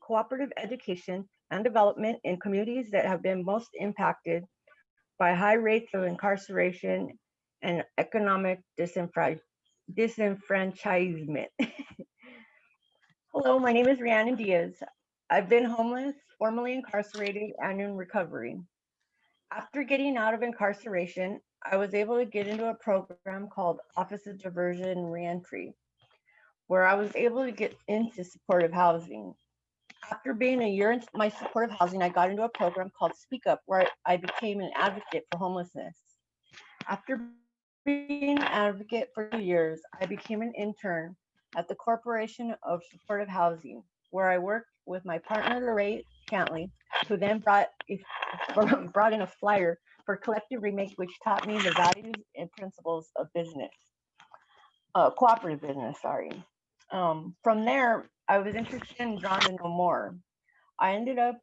cooperative education and development in communities that have been most impacted by high rates of incarceration and economic disenfranchisement. Hello, my name is Rhiannon Diaz. I've been homeless, formerly incarcerated, and in recovery. After getting out of incarceration, I was able to get into a program called Office of Diversion and Reentry, where I was able to get into supportive housing. After being a year in my supportive housing, I got into a program called Speak Up, where I became an advocate for homelessness. After being an advocate for 2 years, I became an intern at the Corporation of Supportive Housing, where I worked with my partner Lorraine Cantley, who then brought in a flyer for Collective Remake, which taught me the values and principles of business, cooperative business. Sorry. From there, I was interested and drawn to know more. I ended up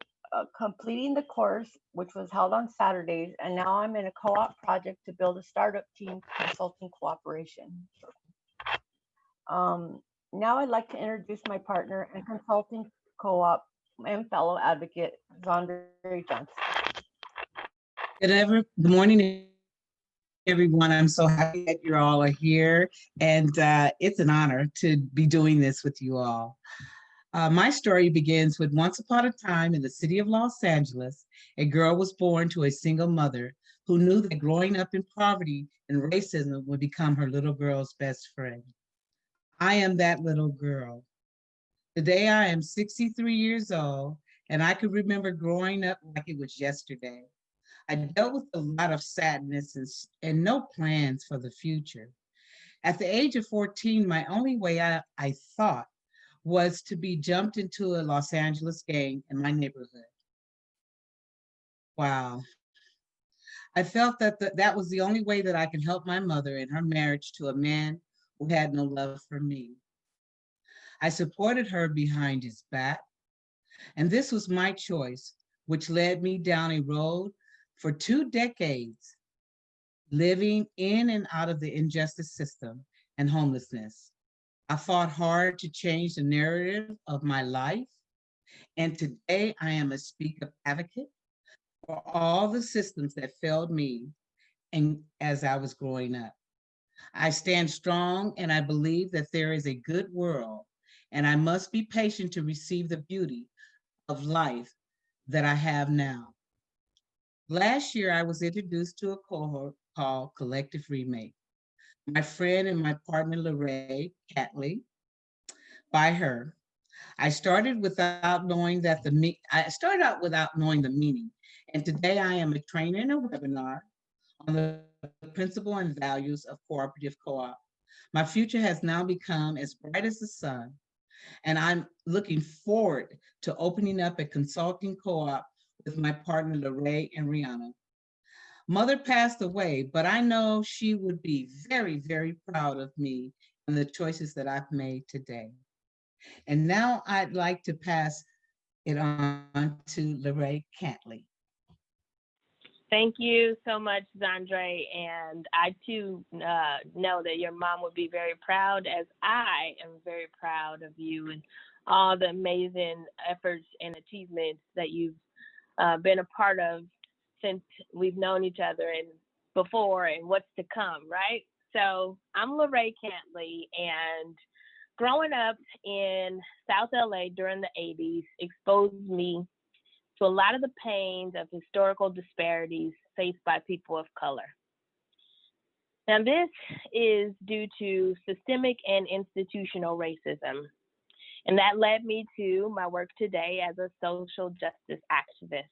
completing the course, which was held on Saturdays, and now I'm in a co-op project to build a startup team consulting cooperation. Now I'd like to introduce my partner and consulting co-op and fellow advocate, Zandre Johnson. Good morning, everyone. I'm so happy that you all are here, and it's an honor to be doing this with you all. My story begins with once upon a time in the city of Los Angeles, a girl was born to a single mother who knew that growing up in poverty and racism would become her little girl's best friend. I am that little girl. Today I am 63 years old, and I could remember growing up like it was yesterday. I dealt with a lot of sadness and no plans for the future. At the age of 14, my only way I thought was to be jumped into a Los Angeles gang in my neighborhood. Wow. I felt that that was the only way that I could help my mother in her marriage to a man who had no love for me. I supported her behind his back, and this was my choice, which led me down a road for 2 decades, living in and out of the injustice system and homelessness. I fought hard to change the narrative of my life, and today I am a Speak Up advocate for all the systems that failed me and as I was growing up. I stand strong and I believe that there is a good world, and I must be patient to receive the beauty of life that I have now. Last year, I was introduced to a cohort called Collective Remake. My friend and my partner, Lorraine Catley, by her. I started out without knowing the meaning, and today I am a trainer in a webinar on the principle and values of cooperative co-op. My future has now become as bright as the sun, and I'm looking forward to opening up a consulting co-op with my partner, Lorraine and Rihanna. Mother passed away, but I know she would be very, very proud of me and the choices that I've made today. And now I'd like to pass it on to Lorraine Cantley. Thank you so much, Zandre. And I too know that your mom would be very proud, as I am very proud of you and all the amazing efforts and achievements that you've been a part of since we've known each other and before and what's to come, right? So I'm Lorraine Cantley, and growing up in South LA during the 80s exposed me to a lot of the pains of historical disparities faced by people of color. Now, this is due to systemic and institutional racism, and that led me to my work today as a social justice activist.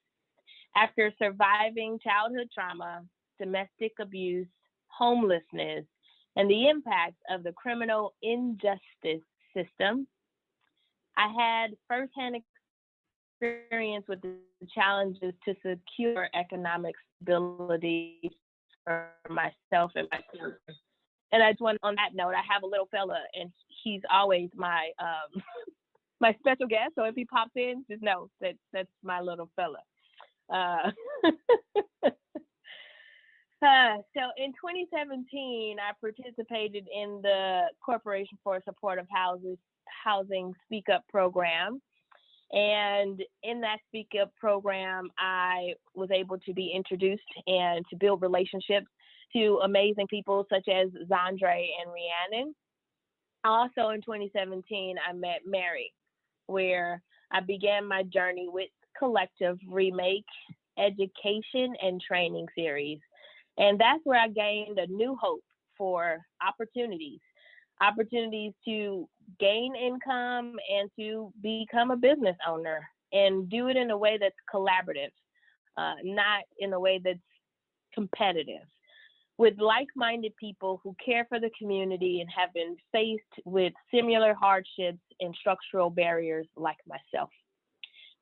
After surviving childhood trauma, domestic abuse, homelessness, and the impacts of the criminal injustice system, I had firsthand experience with the challenges to secure economic stability for myself and my children. And I just want, on that note, I have a little fella, and he's always my my special guest. So if he pops in, just know that that's my little fella. So in 2017, I participated in the Corporation for Supportive Housing Speak Up program. And in that Speak Up program, I was able to be introduced and to build relationships to amazing people such as Zandre and Rhiannon. Also in 2017, I met Mary, where I began my journey with Collective Remake Education and Training Series. And that's where I gained a new hope for opportunities to gain income and to become a business owner and do it in a way that's collaborative, not in a way that's competitive, with like-minded people who care for the community and have been faced with similar hardships and structural barriers like myself.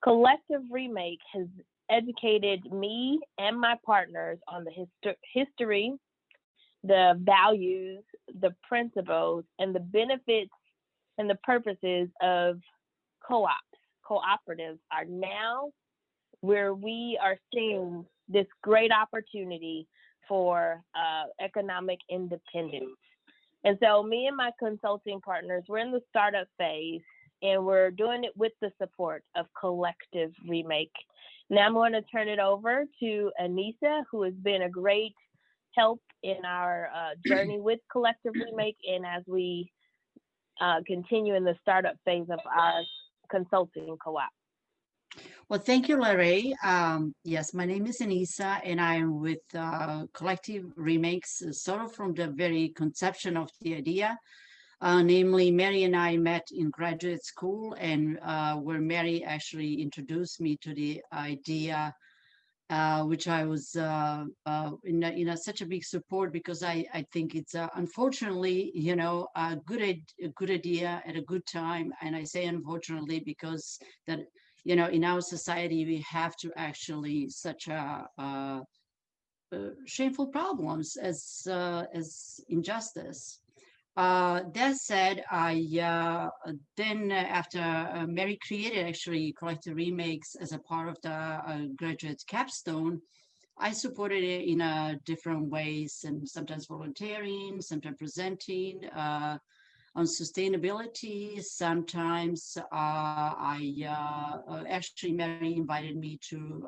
Collective Remake has educated me and my partners on the history, the values, the principles, and the benefits and the purposes of co-ops. Cooperatives are now where we are seeing this great opportunity for economic independence. And so me and my consulting partners, we're in the startup phase, and we're doing it with the support of Collective Remake. Now I'm going to turn it over to Anissa, who has been a great help in our journey with Collective Remake and as we continue in the startup phase of our consulting co-op. Well, thank you, Larry. Yes, my name is Anissa, and I'm with Collective Remakes, sort of from the very conception of the idea. Namely, Mary and I met in graduate school, and where Mary actually introduced me to the idea, which I was in such a big support, because I think it's unfortunately, a good idea at a good time. And I say unfortunately because that, in our society, we have to actually such shameful problems as injustice. That said, I then after Mary created actually Collective Remakes as a part of the graduate capstone, I supported it in different ways, and sometimes volunteering, sometimes presenting on sustainability. Sometimes actually Mary invited me to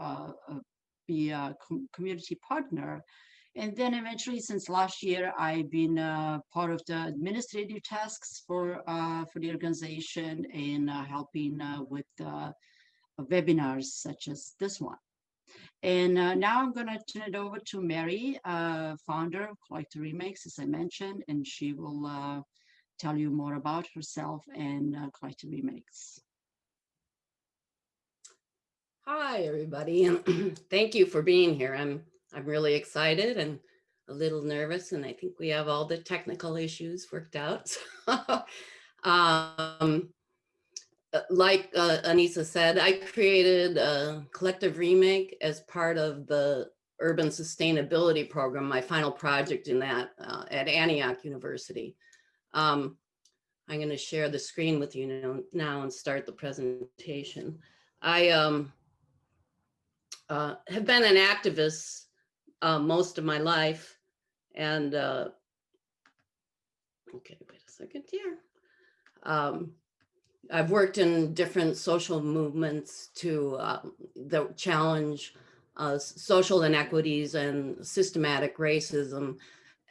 be a community partner. And then eventually, since last year, I've been part of the administrative tasks for the organization and helping with webinars such as this one. And now I'm going to turn it over to Mary, founder of Collective Remakes, as I mentioned, and she will tell you more about herself and Collective Remakes. Hi, everybody, and thank you for being here. I'm really excited and a little nervous, and I think we have all the technical issues worked out. Like Anissa said, I created a Collective Remake as part of the Urban Sustainability Program, my final project in that at Antioch University. I'm going to share the screen with you now and start the presentation. I have been an activist most of my life, and okay, wait a second here. I've worked in different social movements to that challenge social inequities and systematic racism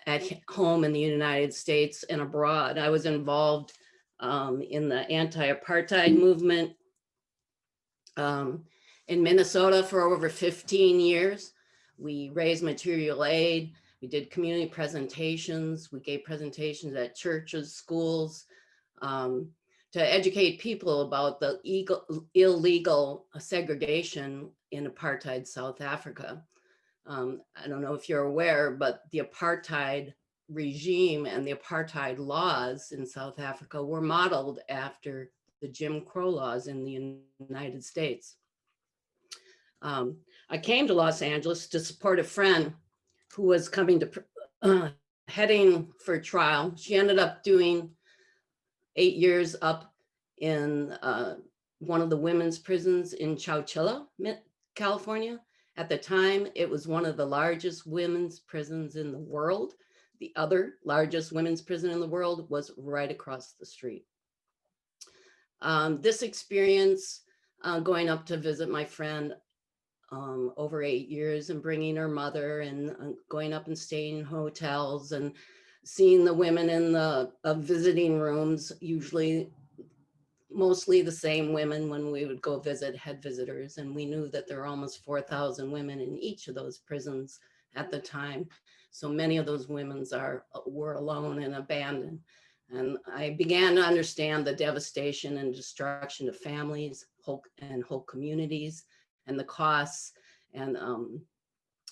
at home in the United States and abroad. I was involved in the anti-apartheid movement in Minnesota for over 15 years. We raised material aid. We did community presentations. We gave presentations at churches, schools, to educate people about the illegal segregation in apartheid South Africa. I don't know if you're aware, but the apartheid regime and the apartheid laws in South Africa were modeled after the Jim Crow laws in the United States. I came to Los Angeles to support a friend who was coming to heading for trial. She ended up doing 8 years up in one of the women's prisons in Chowchilla, California. At the time, it was one of the largest women's prisons in the world. The other largest women's prison in the world was right across the street. This experience going up to visit my friend over 8 years and bringing her mother and going up and staying in hotels and seeing the women in the visiting rooms, usually mostly the same women when we would go visit head visitors. And we knew that there were almost 4,000 women in each of those prisons at the time. So many of those women were alone and abandoned. And I began to understand the devastation and destruction of families whole communities, and the costs, and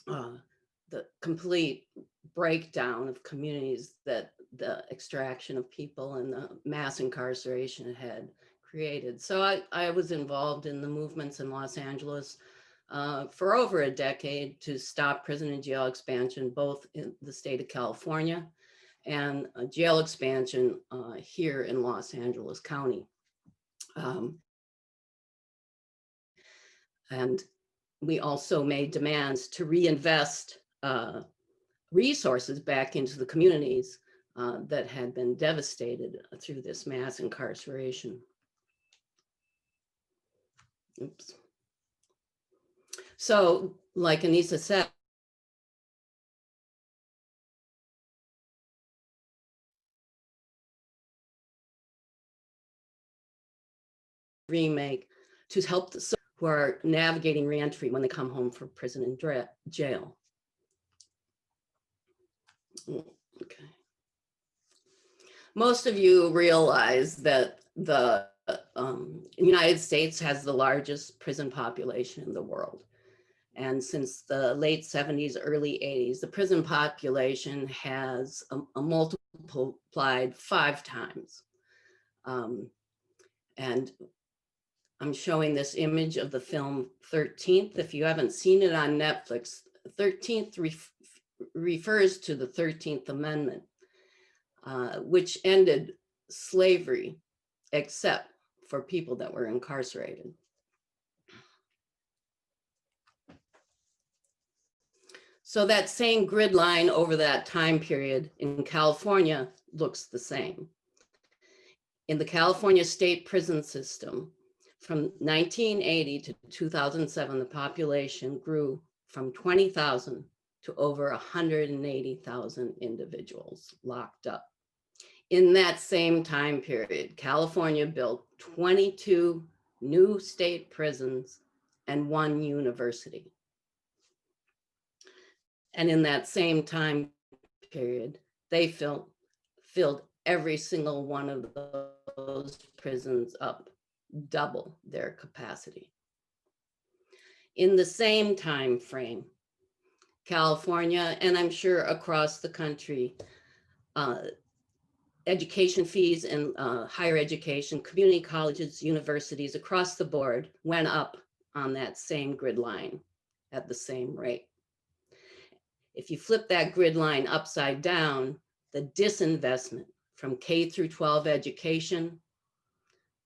the complete breakdown of communities that the extraction of people and the mass incarceration had created. So I was involved in the movements in Los Angeles for over a decade to stop prison and jail expansion, both in the state of California and jail expansion here in Los Angeles County. And we also made demands to reinvest resources back into the communities that had been devastated through this mass incarceration. Oops. So, like Anissa said, remake to help the who are navigating reentry when they come home from prison and jail. Okay. Most of you realize that the United States has the largest prison population in the world. And since the late 70s, early 80s, the prison population has multiplied 5 times. And I'm showing this image of the film 13th. If you haven't seen it on Netflix, 13th refers to the 13th Amendment, which ended slavery, except for people that were incarcerated. So that same grid line over that time period in California looks the same. In the California state prison system, from 1980 to 2007, the population grew from 20,000 to over 180,000 individuals locked up. In that same time period, California built 22 new state prisons and 1 university. And in that same time period, they filled every single one of those prisons up, double their capacity. In the same time frame, California, and I'm sure across the country, education fees and higher education, community colleges, universities across the board went up on that same grid line at the same rate. If you flip that grid line upside down, the disinvestment from K through 12 education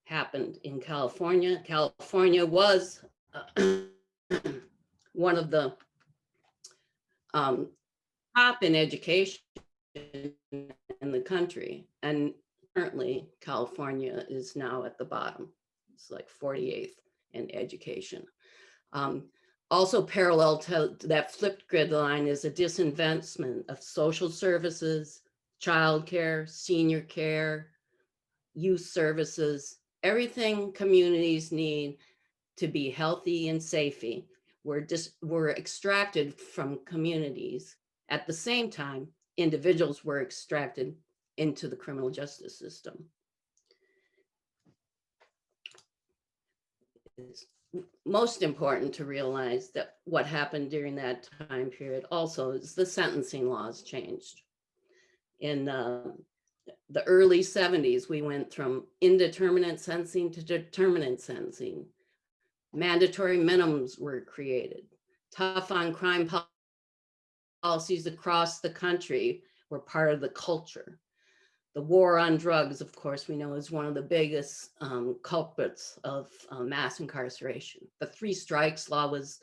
happened in California. California was one of the top in education in the country. And currently California is now at the bottom. It's like 48th in education. Also parallel to that flipped grid line is a disinvestment of social services, childcare, senior care, youth services, everything communities need to be healthy and safe were extracted from communities. At the same time, individuals were extracted into the criminal justice system. It's most important to realize that what happened during that time period also is the sentencing laws changed. In the early 70s, we went from indeterminate sentencing to determinate sentencing. Mandatory minimums were created. Tough on crime policies across the country were part of the culture. The war on drugs, of course, we know is one of the biggest culprits of mass incarceration. The 3 strikes law was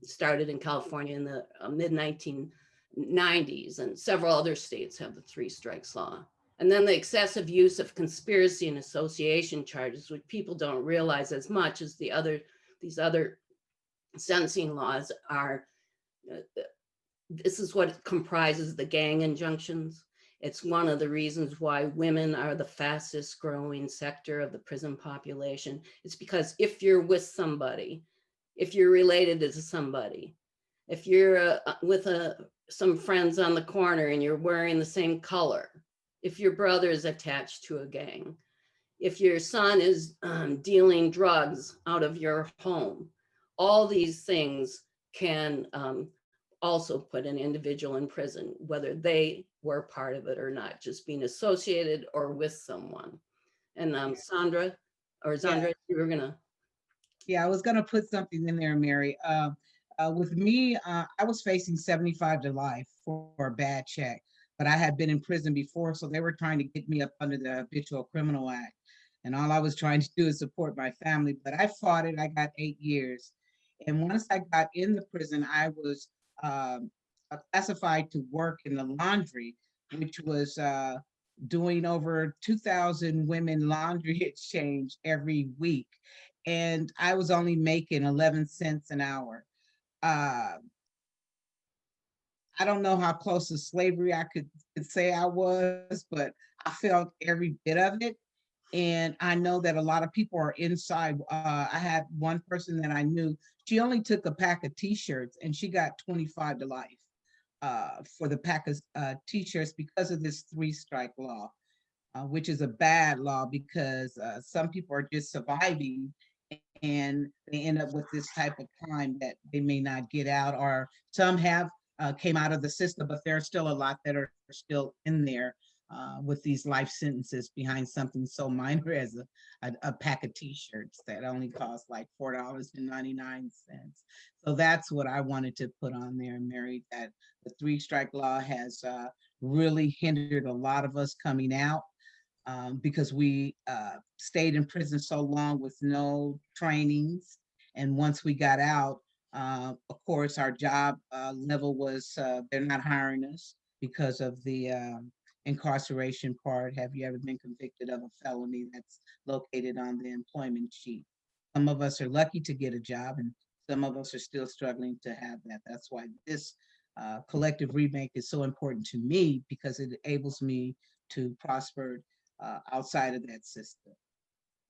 started in California in the mid-1990s, and several other states have the 3 strikes law. And then the excessive use of conspiracy and association charges, which people don't realize as much as these other sentencing laws are. This is what comprises the gang injunctions. It's one of the reasons why women are the fastest growing sector of the prison population. It's because if you're with somebody, if you're related to somebody, if you're with some friends on the corner and you're wearing the same color, if your brother is attached to a gang, if your son is dealing drugs out of your home, all these things can also put an individual in prison, whether they were part of it or not, just being associated or with someone. And Sandra, you were gonna. Yeah, I was gonna put something in there, Mary. With me, I was facing 75 to life for a bad check, but I had been in prison before, so they were trying to get me up under the Habitual Criminal Act. And all I was trying to do is support my family, but I fought it. I got 8 years. And once I got in the prison, I was classified to work in the laundry, which was doing over 2,000 women laundry exchange every week. And I was only making 11 cents an hour. I don't know how close to slavery I could say I was, but I felt every bit of it. And I know that a lot of people are inside. I had one person that I knew, she only took a pack of t-shirts and she got 25 to life for the pack of t-shirts because of this 3-strike law, which is a bad law because some people are just surviving and they end up with this type of crime that they may not get out, or some have came out of the system, but there are still a lot that are still in there with these life sentences behind something so minor as a pack of t-shirts that only cost like $4.99. So that's what I wanted to put on there, Mary, that the 3-strike law has really hindered a lot of us coming out. Because we stayed in prison so long with no trainings. And once we got out, of course, our job level was, they're not hiring us because of the incarceration part. Have you ever been convicted of a felony? That's located on the employment sheet. Some of us are lucky to get a job and some of us are still struggling to have that. That's why this collective remake is so important to me, because it enables me to prosper outside of that system.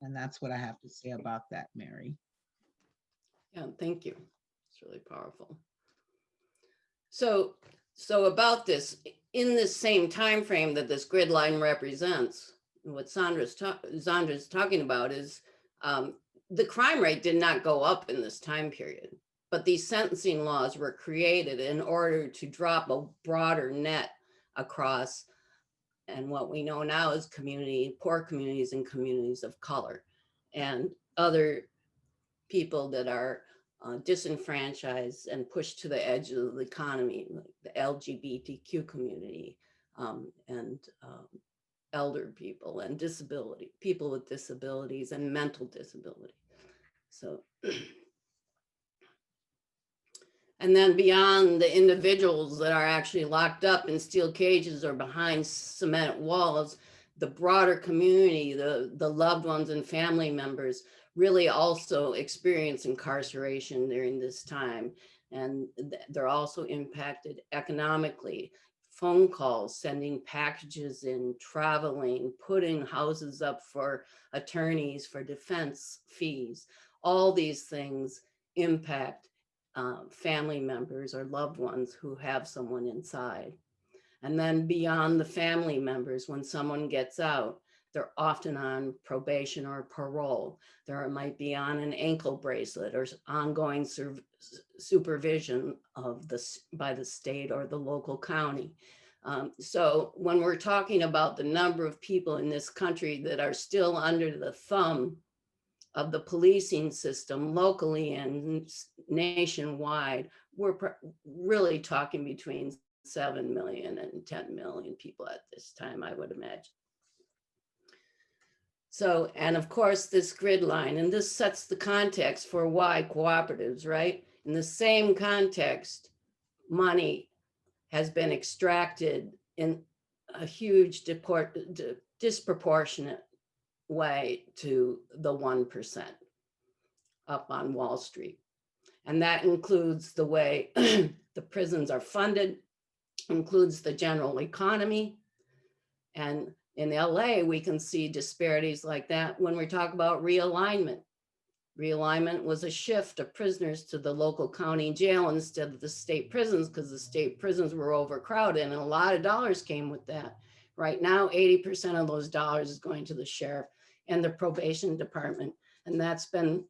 And that's what I have to say about that, Mary. Yeah, thank you. It's really powerful. So about this, in this same time frame that this grid line represents, what Sandra's talking about is the crime rate did not go up in this time period, but these sentencing laws were created in order to drop a broader net across. And what we know now is poor communities and communities of color and other people that are disenfranchised and pushed to the edge of the economy, like the LGBTQ community and elder people and people with disabilities and mental disability. So, and then beyond the individuals that are actually locked up in steel cages or behind cement walls, the broader community, the loved ones and family members really also experience incarceration during this time. And they're also impacted economically. Phone calls, sending packages in, traveling, putting houses up for attorneys, for defense fees. All these things impact family members or loved ones who have someone inside. And then beyond the family members, when someone gets out, they're often on probation or parole. There might be on an ankle bracelet or ongoing supervision by the state or the local county. So when we're talking about the number of people in this country that are still under the thumb of the policing system locally and nationwide, we're really talking between 7 million and 10 million people at this time, I would imagine. So, and of course, this grid line, and this sets the context for why cooperatives, right? In the same context, money has been extracted in a huge disproportionate way to the 1% up on Wall Street. And that includes the way the prisons are funded, includes the general economy. And in LA, we can see disparities like that when we talk about realignment. Realignment was a shift of prisoners to the local county jail instead of the state prisons, because the state prisons were overcrowded and a lot of dollars came with that. Right now, 80% of those dollars is going to the sheriff and the probation department. And that's been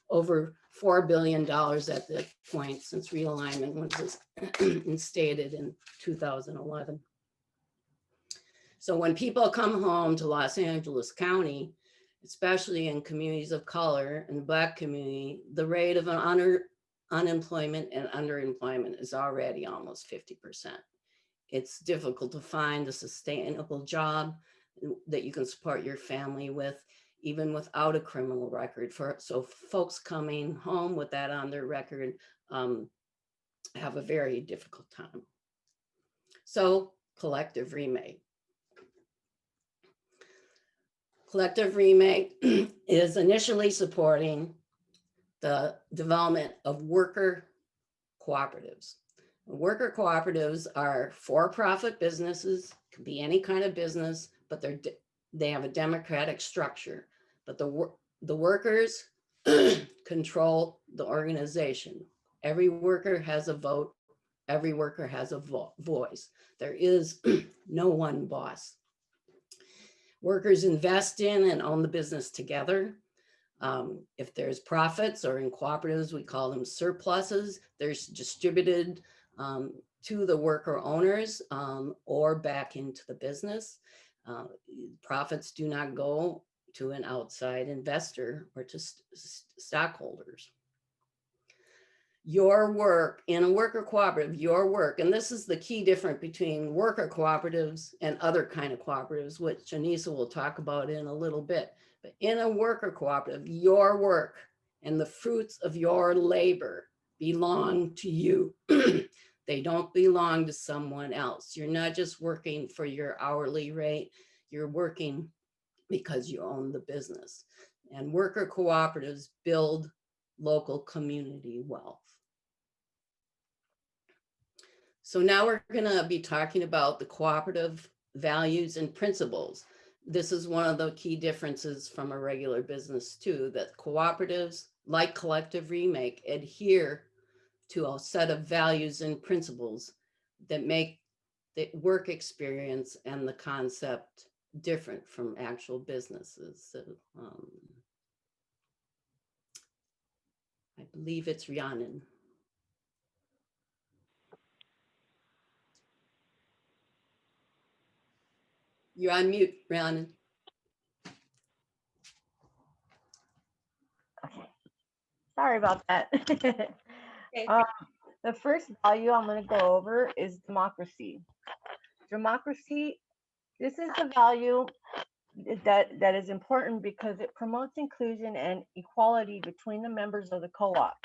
over $4 billion at that point since realignment was instated in 2011. So when people come home to Los Angeles County, especially in communities of color and Black community, the rate of unemployment and underemployment is already almost 50%. It's difficult to find a sustainable job that you can support your family with, even without a criminal record. So folks coming home with that on their record have a very difficult time. So collective remake. Collective Remake is initially supporting the development of worker cooperatives. Worker cooperatives are for-profit businesses, can be any kind of business, but they have a democratic structure. But the workers control the organization. Every worker has a vote. Every worker has a voice. There is no one boss. Workers invest in and own the business together. If there's profits, or in cooperatives, we call them surpluses, there's distributed to the worker owners or back into the business. Profits do not go to an outside investor or to stockholders. Your work in a worker cooperative, your work, and this is the key difference between worker cooperatives and other kind of cooperatives, which Anissa will talk about in a little bit. But in a worker cooperative, your work and the fruits of your labor belong to you. They don't belong to someone else. You're not just working for your hourly rate, you're working because you own the business. And worker cooperatives build local community wealth. So now we're going to be talking about the cooperative values and principles. This is one of the key differences from a regular business too, that cooperatives, like Collective Remake, adhere to a set of values and principles that make the work experience and the concept different from actual businesses. So, I believe it's Rhiannon. You're on mute, Rhiannon. Okay. Sorry about that. The first value I'm going to go over is democracy. Democracy, this is the value that is important because it promotes inclusion and equality between the members of the co-op.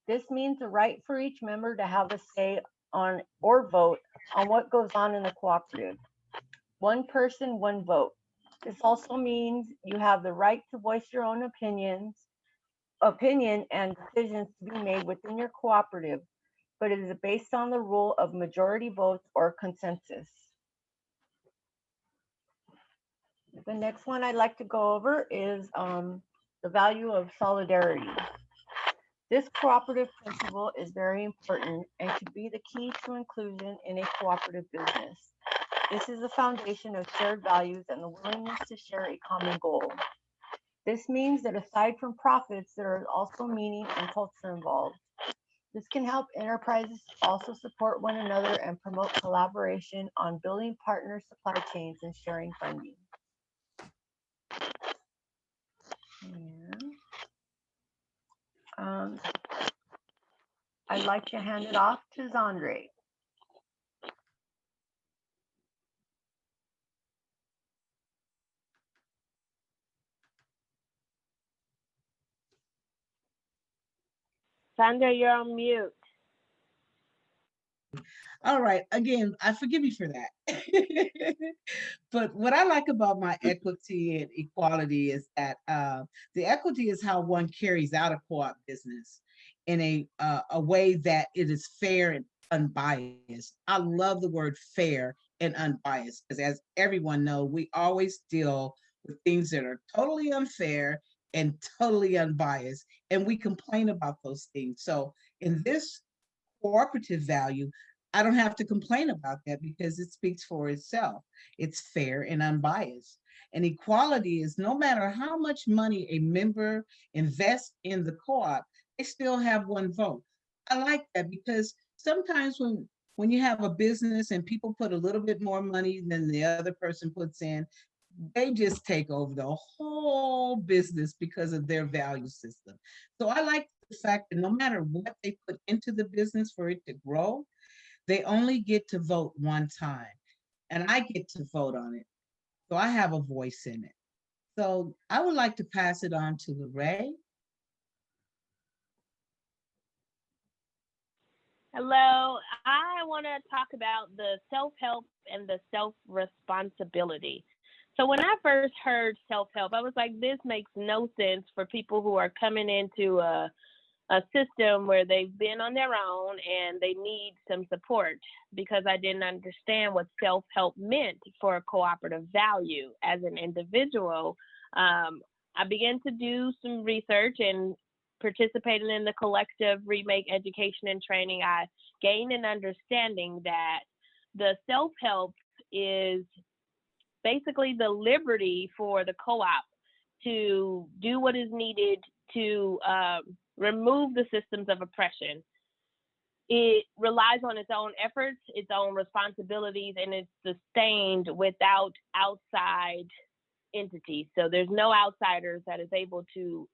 This means the right for each member to have a say on or vote on what goes on in the cooperative. One person, one vote. This also means you have the right to voice your own opinion and decisions to be made within your cooperative, but it is based on the rule of majority votes or consensus. The next one I'd like to go over is the value of solidarity. This cooperative principle is very important and could be the key to inclusion in a cooperative business. This is the foundation of shared values and the willingness to share a common goal. This means that aside from profits, there is also meaning and culture involved. This can help enterprises also support one another and promote collaboration on building partner supply chains and sharing funding. I'd like to hand it off to Zandre. Sandra, you're on mute. All right. Again, I forgive me for that. But what I like about my equity and equality is that the equity is how one carries out a co-op business in a way that it is fair and unbiased. I love the word fair and unbiased because, as everyone knows, we always deal with things that are totally unfair and totally unbiased, and we complain about those things. So, in this cooperative value, I don't have to complain about that because it speaks for itself. It's fair and unbiased. And equality is no matter how much money a member invests in the co-op, they still have one vote. I like that because sometimes when you have a business and people put a little bit more money than the other person puts in, they just take over the whole business because of their value system. So I like the fact that no matter what they put into the business for it to grow, they only get to vote one time. And I get to vote on it. So I have a voice in it. So I would like to pass it on to Lorraine. Hello, I want to talk about the self-help and the self-responsibility. So when I first heard self-help, I was like, this makes no sense for people who are coming into a system where they've been on their own and they need some support, because I didn't understand what self-help meant for a cooperative value. As an individual, I began to do some research and participating in the collective remake education and training. I gained an understanding that the self-help is basically the liberty for the co-op to do what is needed to remove the systems of oppression. It relies on its own efforts, its own responsibilities, and it's sustained without outside entities. So there's no outsiders that is able to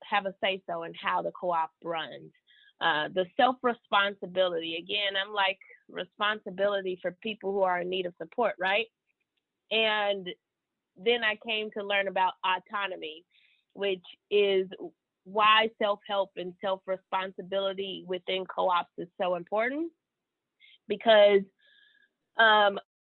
have a say-so in how the co-op runs. The self-responsibility, again, I'm like, responsibility for people who are in need of support, right? And then I came to learn about autonomy, which is why self-help and self-responsibility within co-ops is so important, because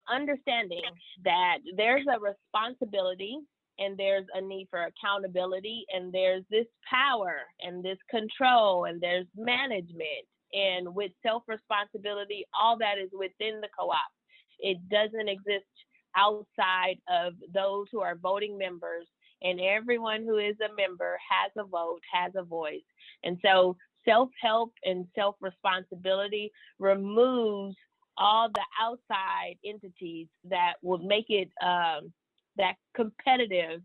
understanding that there's a responsibility and there's a need for accountability and there's this power and this control and there's management. And with self-responsibility, all that is within the co-op. It doesn't exist outside of those who are voting members, and everyone who is a member has a vote, has a voice. And so self-help and self-responsibility removes all the outside entities that would make it that competitive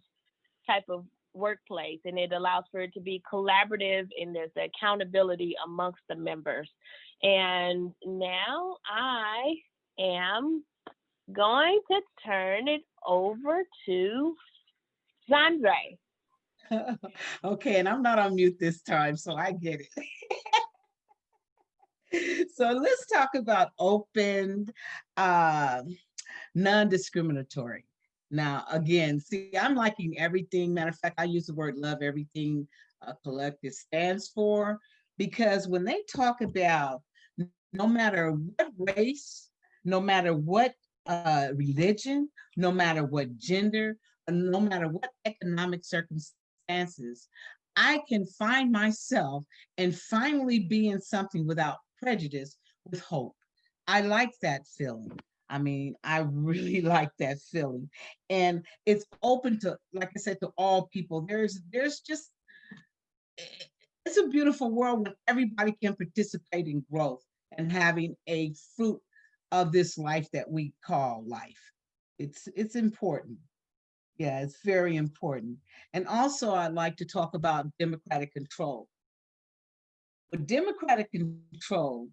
type of workplace, and it allows for it to be collaborative and there's accountability amongst the members. And now I am going to turn it over to Zandre. Okay, and I'm not on mute this time, so I get it. So let's talk about open, non-discriminatory. Now, again, see, I'm liking everything. Matter of fact, I use the word love everything collective stands for, because when they talk about no matter what race, no matter what religion, no matter what gender, no matter what economic circumstances, I can find myself and finally be in something without prejudice with hope. I like that feeling. I mean, I really like that feeling. And it's open to, like I said, to all people. There's just, it's a beautiful world where everybody can participate in growth and having a fruit of this life that we call life. It's important. Yeah, it's very important. And also I'd like to talk about democratic control. With democratic control,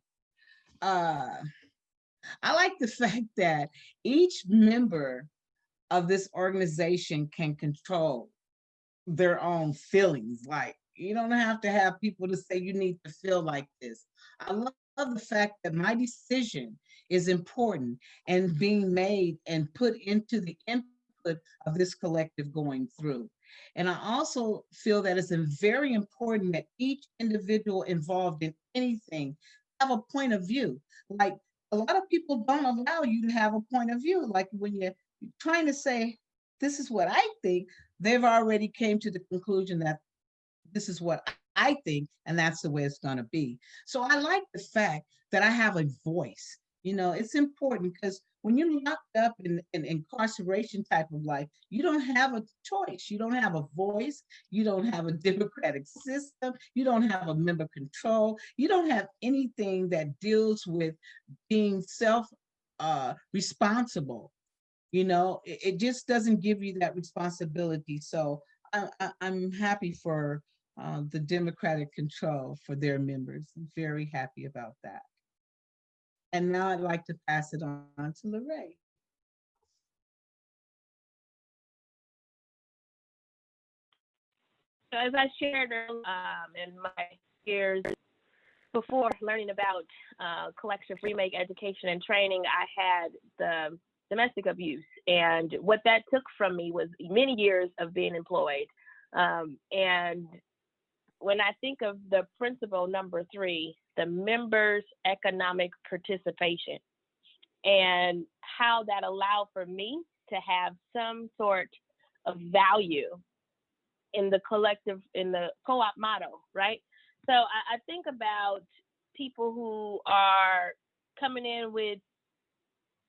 uh, I like the fact that each member of this organization can control their own feelings. Like, you don't have to have people to say you need to feel like this. I love the fact that my decision is important and being made and put into the input of this collective going through. And I also feel that it's very important that each individual involved in anything have a point of view. Like, a lot of people don't allow you to have a point of view. Like when you're trying to say, this is what I think, they've already came to the conclusion that this is what I think, and that's the way it's going to be. So I like the fact that I have a voice. You know, it's important because when you're locked up in incarceration type of life, you don't have a choice. You don't have a voice. You don't have a democratic system. You don't have a member control. You don't have anything that deals with being self responsible. You know, it just doesn't give you that responsibility. So I'm happy for the democratic control for their members. I'm very happy about that. And now I'd like to pass it on to Lorraine. So as I shared in my years before learning about collective remake education and training, I had the domestic abuse. And what that took from me was many years of being employed. And when I think of the principle number 3, the members' economic participation, and how that allowed for me to have some sort of value in the collective, in the co-op model, right? So I think about people who are coming in with,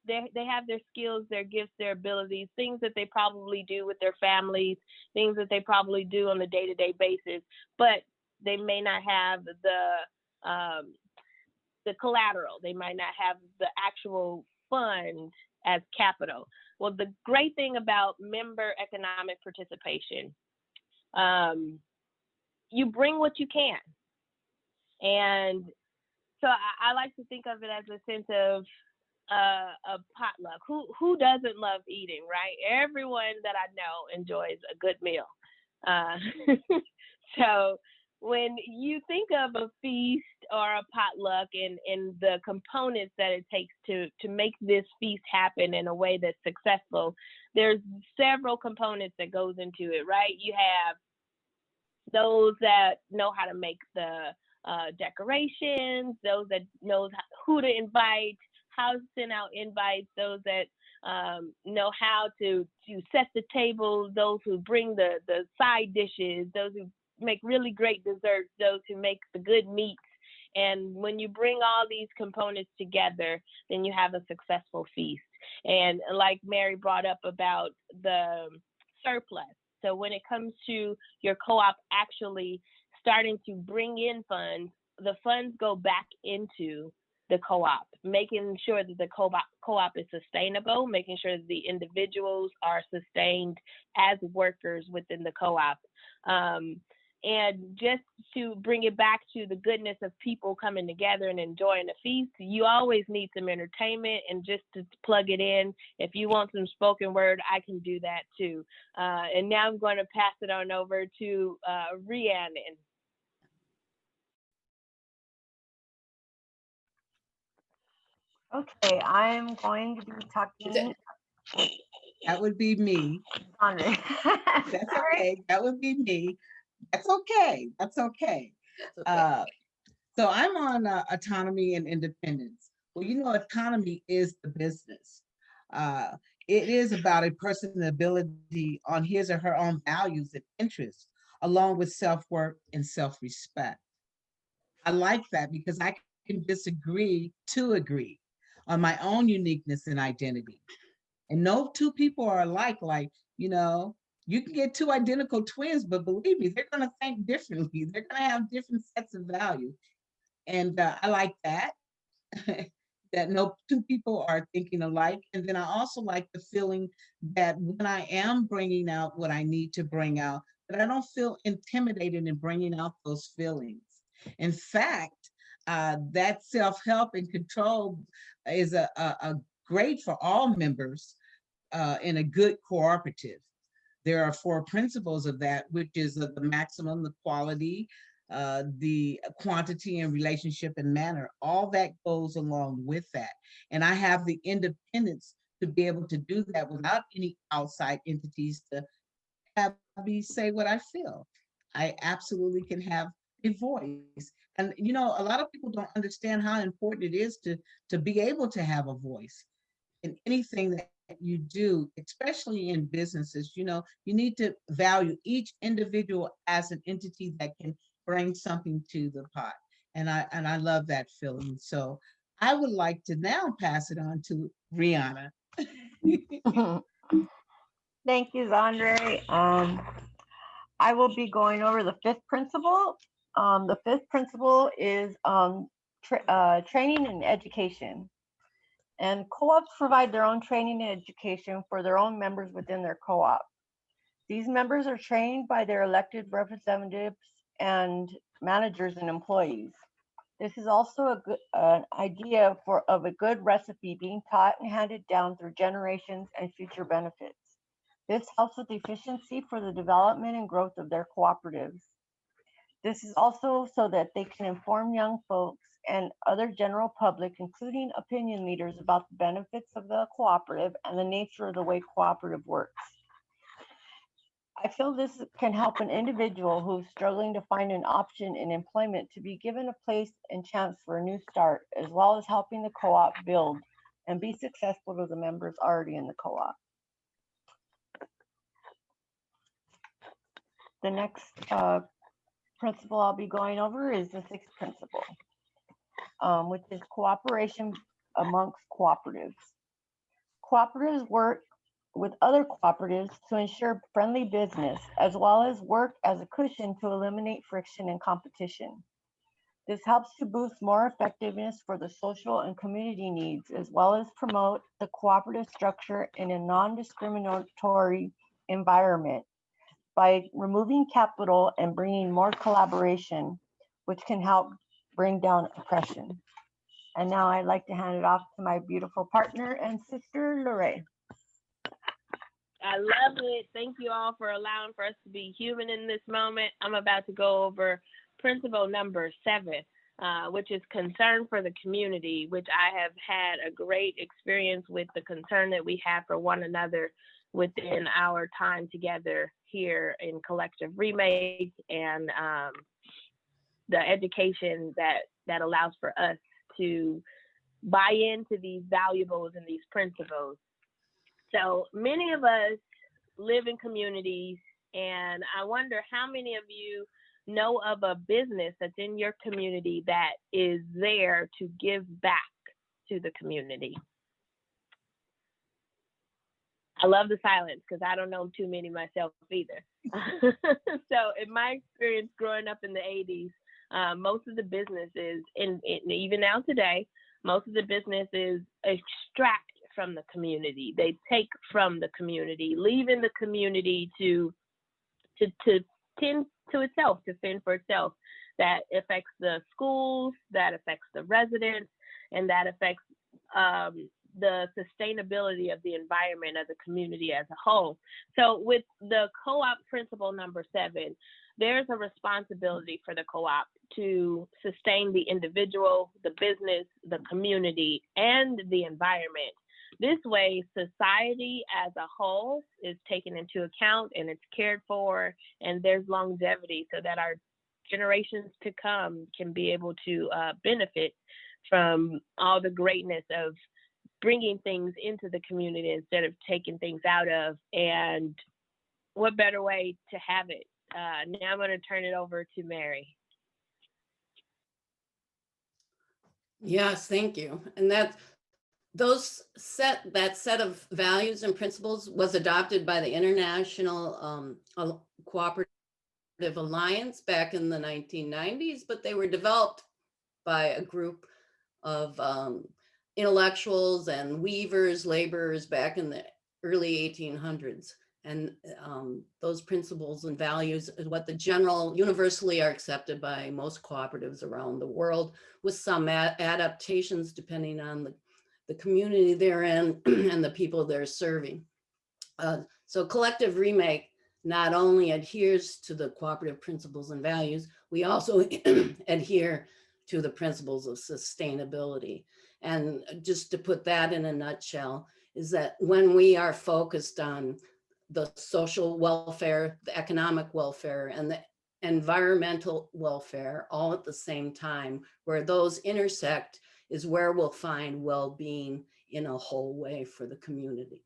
they have their skills, their gifts, their abilities, things that they probably do with their families, things that they probably do on a day-to-day basis, but they may not have the collateral. They might not have the actual fund as capital. Well, the great thing about member economic participation, you bring what you can. And so I like to think of it as a sense of a potluck. Who doesn't love eating, right? Everyone that I know enjoys a good meal. So when you think of a feast or a potluck and the components that it takes to make this feast happen in a way that's successful, there's several components that goes into it, right? You have those that know how to make the decorations, those that knows who to invite, how to send out invites, those that know how to set the table, those who bring the side dishes, those who make really great desserts, those who make the good meats. And when you bring all these components together, then you have a successful feast. And like Mary brought up about the surplus. So when it comes to your co-op actually starting to bring in funds, the funds go back into the co-op, making sure that the co-op is sustainable, making sure that the individuals are sustained as workers within the co-op. And just to bring it back to the goodness of people coming together and enjoying a feast, you always need some entertainment. And just to plug it in, if you want some spoken word, I can do that too. And now I'm going to pass it on over to Rhiannon. Okay, I'm going to be talking. That would be me. Andre. That's okay. That would be me. That's okay. That's okay. So I'm on autonomy and independence. Well, you know, autonomy is the business. It is about a person's ability on his or her own values and interests, along with self-worth and self-respect. I like that because I can disagree to agree on my own uniqueness and identity. And no two people are alike. Like, you know, you can get two identical twins, but believe me, they're going to think differently. They're going to have different sets of value. And I like that, that no two people are thinking alike. And then I also like the feeling that when I am bringing out what I need to bring out, that I don't feel intimidated in bringing out those feelings. In fact, that self-help and control is a great for all members in a good cooperative. There are 4 principles of that, which is the maximum, the quality, the quantity and relationship and manner. All that goes along with that. And I have the independence to be able to do that without any outside entities to have me say what I feel. I absolutely can have a voice. And you know, a lot of people don't understand how important it is to be able to have a voice in anything that you do, especially in businesses. You know, you need to value each individual as an entity that can bring something to the pot. And I love that feeling. So I would like to now pass it on to Rihanna. Thank you, Zandre. I will be going over the fifth principle. The fifth principle is training and education. And co-ops provide their own training and education for their own members within their co-op. These members are trained by their elected representatives and managers and employees. This is also an idea of a good recipe being taught and handed down through generations and future benefits. This helps with efficiency for the development and growth of their cooperatives. This is also so that they can inform young folks and other general public, including opinion leaders, about the benefits of the cooperative and the nature of the way cooperative works. I feel this can help an individual who's struggling to find an option in employment to be given a place and chance for a new start, as well as helping the co-op build and be successful to the members already in the co-op. The next principle I'll be going over is the sixth principle, which is cooperation amongst cooperatives. Cooperatives work with other cooperatives to ensure friendly business, as well as work as a cushion to eliminate friction and competition. This helps to boost more effectiveness for the social and community needs, as well as promote the cooperative structure in a non-discriminatory environment by removing capital and bringing more collaboration, which can help bring down oppression. And now I'd like to hand it off to my beautiful partner and sister, Lorraine. I love it. Thank you all for allowing for us to be human in this moment. I'm about to go over principle number 7, which is concern for the community, which I have had a great experience with the concern that we have for one another within our time together here in Collective Remake, and the education that allows for us to buy into these valuables and these principles. So many of us live in communities, and I wonder how many of you know of a business that's in your community that is there to give back to the community. I love the silence because I don't know too many myself either. So in my experience growing up in the 80s, most of the businesses, and even now today, most of the businesses extract from the community. They take from the community, leaving the community to tend to itself, to fend for itself. That affects the schools, that affects the residents, and that affects the sustainability of the environment of the community as a whole. So with the co-op principle number 7, there's a responsibility for the co-op to sustain the individual, the business, the community, and the environment. This way, society as a whole is taken into account and it's cared for, and there's longevity so that our generations to come can be able to benefit from all the greatness of bringing things into the community instead of taking things out of. And what better way to have it? Now I'm going to turn it over to Mary. Yes, thank you. And that set of values and principles was adopted by the International Cooperative Alliance back in the 1990s, but they were developed by a group of intellectuals and weavers, laborers back in the early 1800s. And those principles and values is what universally are accepted by most cooperatives around the world, with some adaptations depending on the community they're in and the people they're serving. So Collective Remake not only adheres to the cooperative principles and values, we also adhere to the principles of sustainability. And just to put that in a nutshell, is that when we are focused on the social welfare, the economic welfare, and the environmental welfare all at the same time. Where those intersect is where we'll find well-being in a whole way for the community.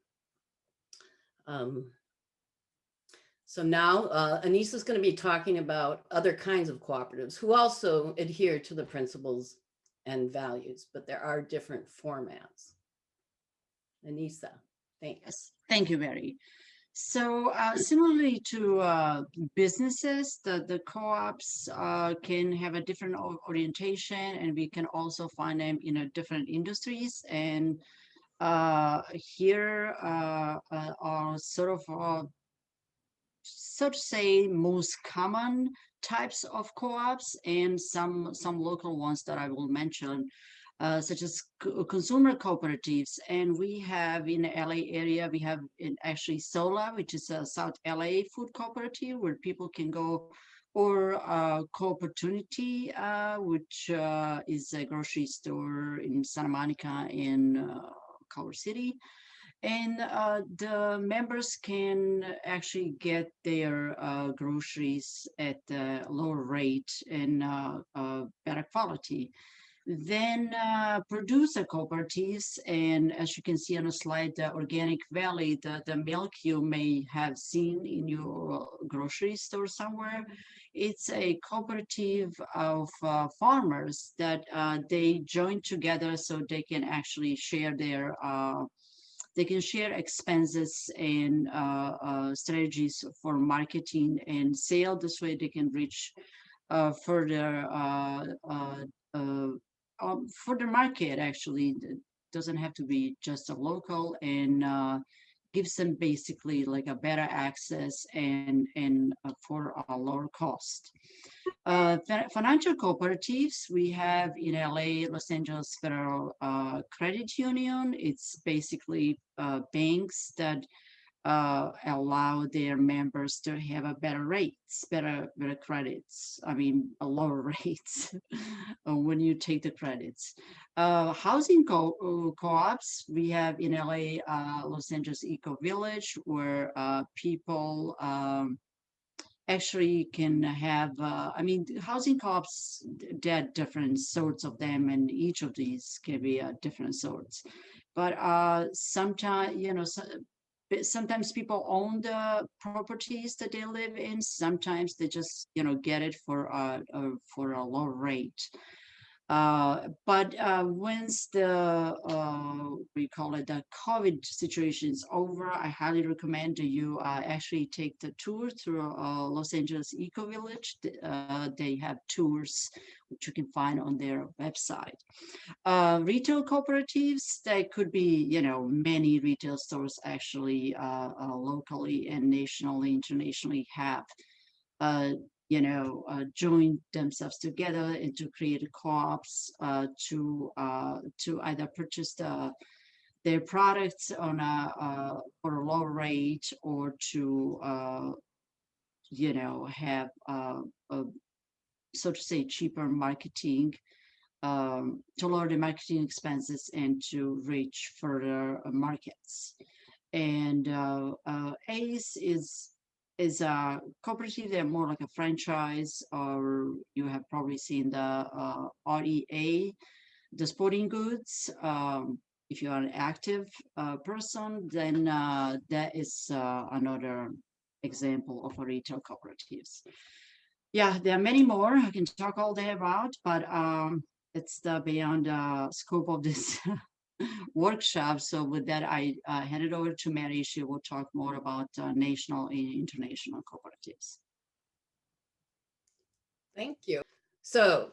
So now Anissa is going to be talking about other kinds of cooperatives who also adhere to the principles and values, but there are different formats. Anissa, thanks. Yes, thank you, Mary. So similarly to businesses, the co-ops can have a different orientation, and we can also find them in different industries. And here are sort of, so to say, most common types of co-ops, and some local ones that I will mention. Such as consumer cooperatives. And we have in the LA area, we have in actually SOLA, which is a South LA food cooperative where people can go, or Co-opportunity, which is a grocery store in Santa Monica in Culver City. And the members can actually get their groceries at a lower rate and better quality. Then producer cooperatives, and as you can see on the slide, the Organic Valley, the milk you may have seen in your grocery store somewhere. It's a cooperative of farmers that they join together so they can actually share their expenses and strategies for marketing and sale. This way they can reach further for the market. Actually, it doesn't have to be just a local, and gives them basically like a better access and for a lower cost. Financial cooperatives, we have in LA, Los Angeles Federal Credit Union. It's basically banks that allow their members to have a better rates, better credits. I mean, a lower rates when you take the credits. Housing co-ops, we have in LA, Los Angeles Eco Village, where people actually can have, I mean, housing co-ops, there are different sorts of them, and each of these can be different sorts. But sometimes, sometimes people own the properties that they live in. Sometimes they just, get it for a low rate. But once the we call it the COVID situation is over, I highly recommend that you actually take the tour through Los Angeles Eco Village. They have tours which you can find on their website. Retail cooperatives, there could be many retail stores actually locally and nationally, internationally have join themselves together and to create co-ops to either purchase their products on for a low rate, or to have so to say cheaper marketing, to lower the marketing expenses and to reach further markets. And ACE is a cooperative. They're more like a franchise, or you have probably seen the REA, the sporting goods. If you are an active person, then that is another example of a retail cooperatives. Yeah, there are many more I can talk all day about, but it's beyond the scope of this workshop. So with that, I hand it over to Mary. She will talk more about national and international cooperatives. Thank you. So,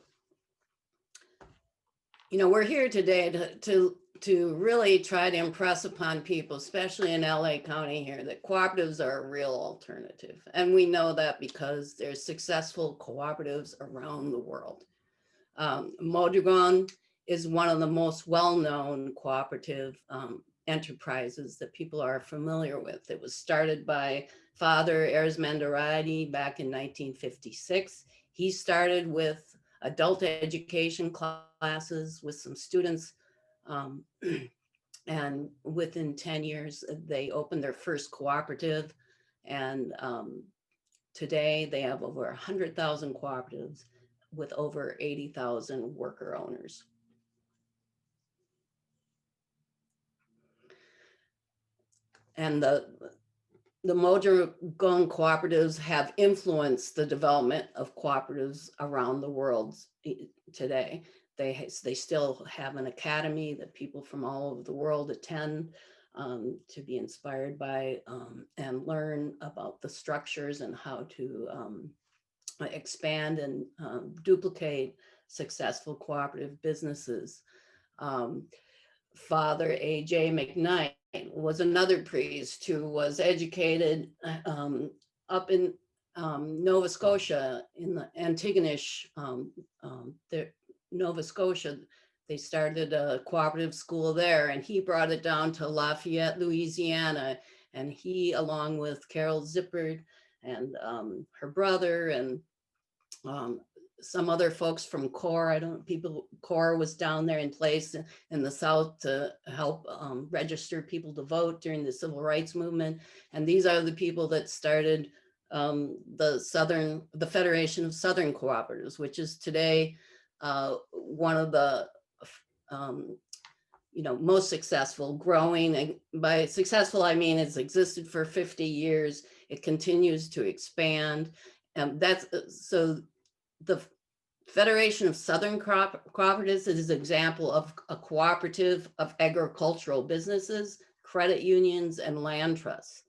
we're here today to really try to impress upon people, especially in LA County here, that cooperatives are a real alternative. And we know that because there's successful cooperatives around the world. Mondragon is one of the most well-known cooperative enterprises that people are familiar with. It was started by Father Arizmendarati back in 1956. He started with adult education classes with some students. And within 10 years, they opened their first cooperative. And Today, they have over 100,000 cooperatives with over 80,000 worker owners. And the Mojogon cooperatives have influenced the development of cooperatives around the world today. They still have an academy that people from all over the world attend to be inspired by and learn about the structures and how to expand and duplicate successful cooperative businesses. Father A.J. McKnight was another priest who was educated up in Nova Scotia, in the Antigonish, Nova Scotia. They started a cooperative school there, and he brought it down to Lafayette, Louisiana. And he, along with Carol Zippert and her brother and some other folks from CORE, CORE was down there in place in the South to help register people to vote during the Civil Rights Movement. And these are the people that started the Federation of Southern Cooperatives, which is today one of the most successful, growing. And by successful, I mean it's existed for 50 years. It continues to expand. So the Federation of Southern Cooperatives is an example of a cooperative of agricultural businesses, credit unions, and land trusts.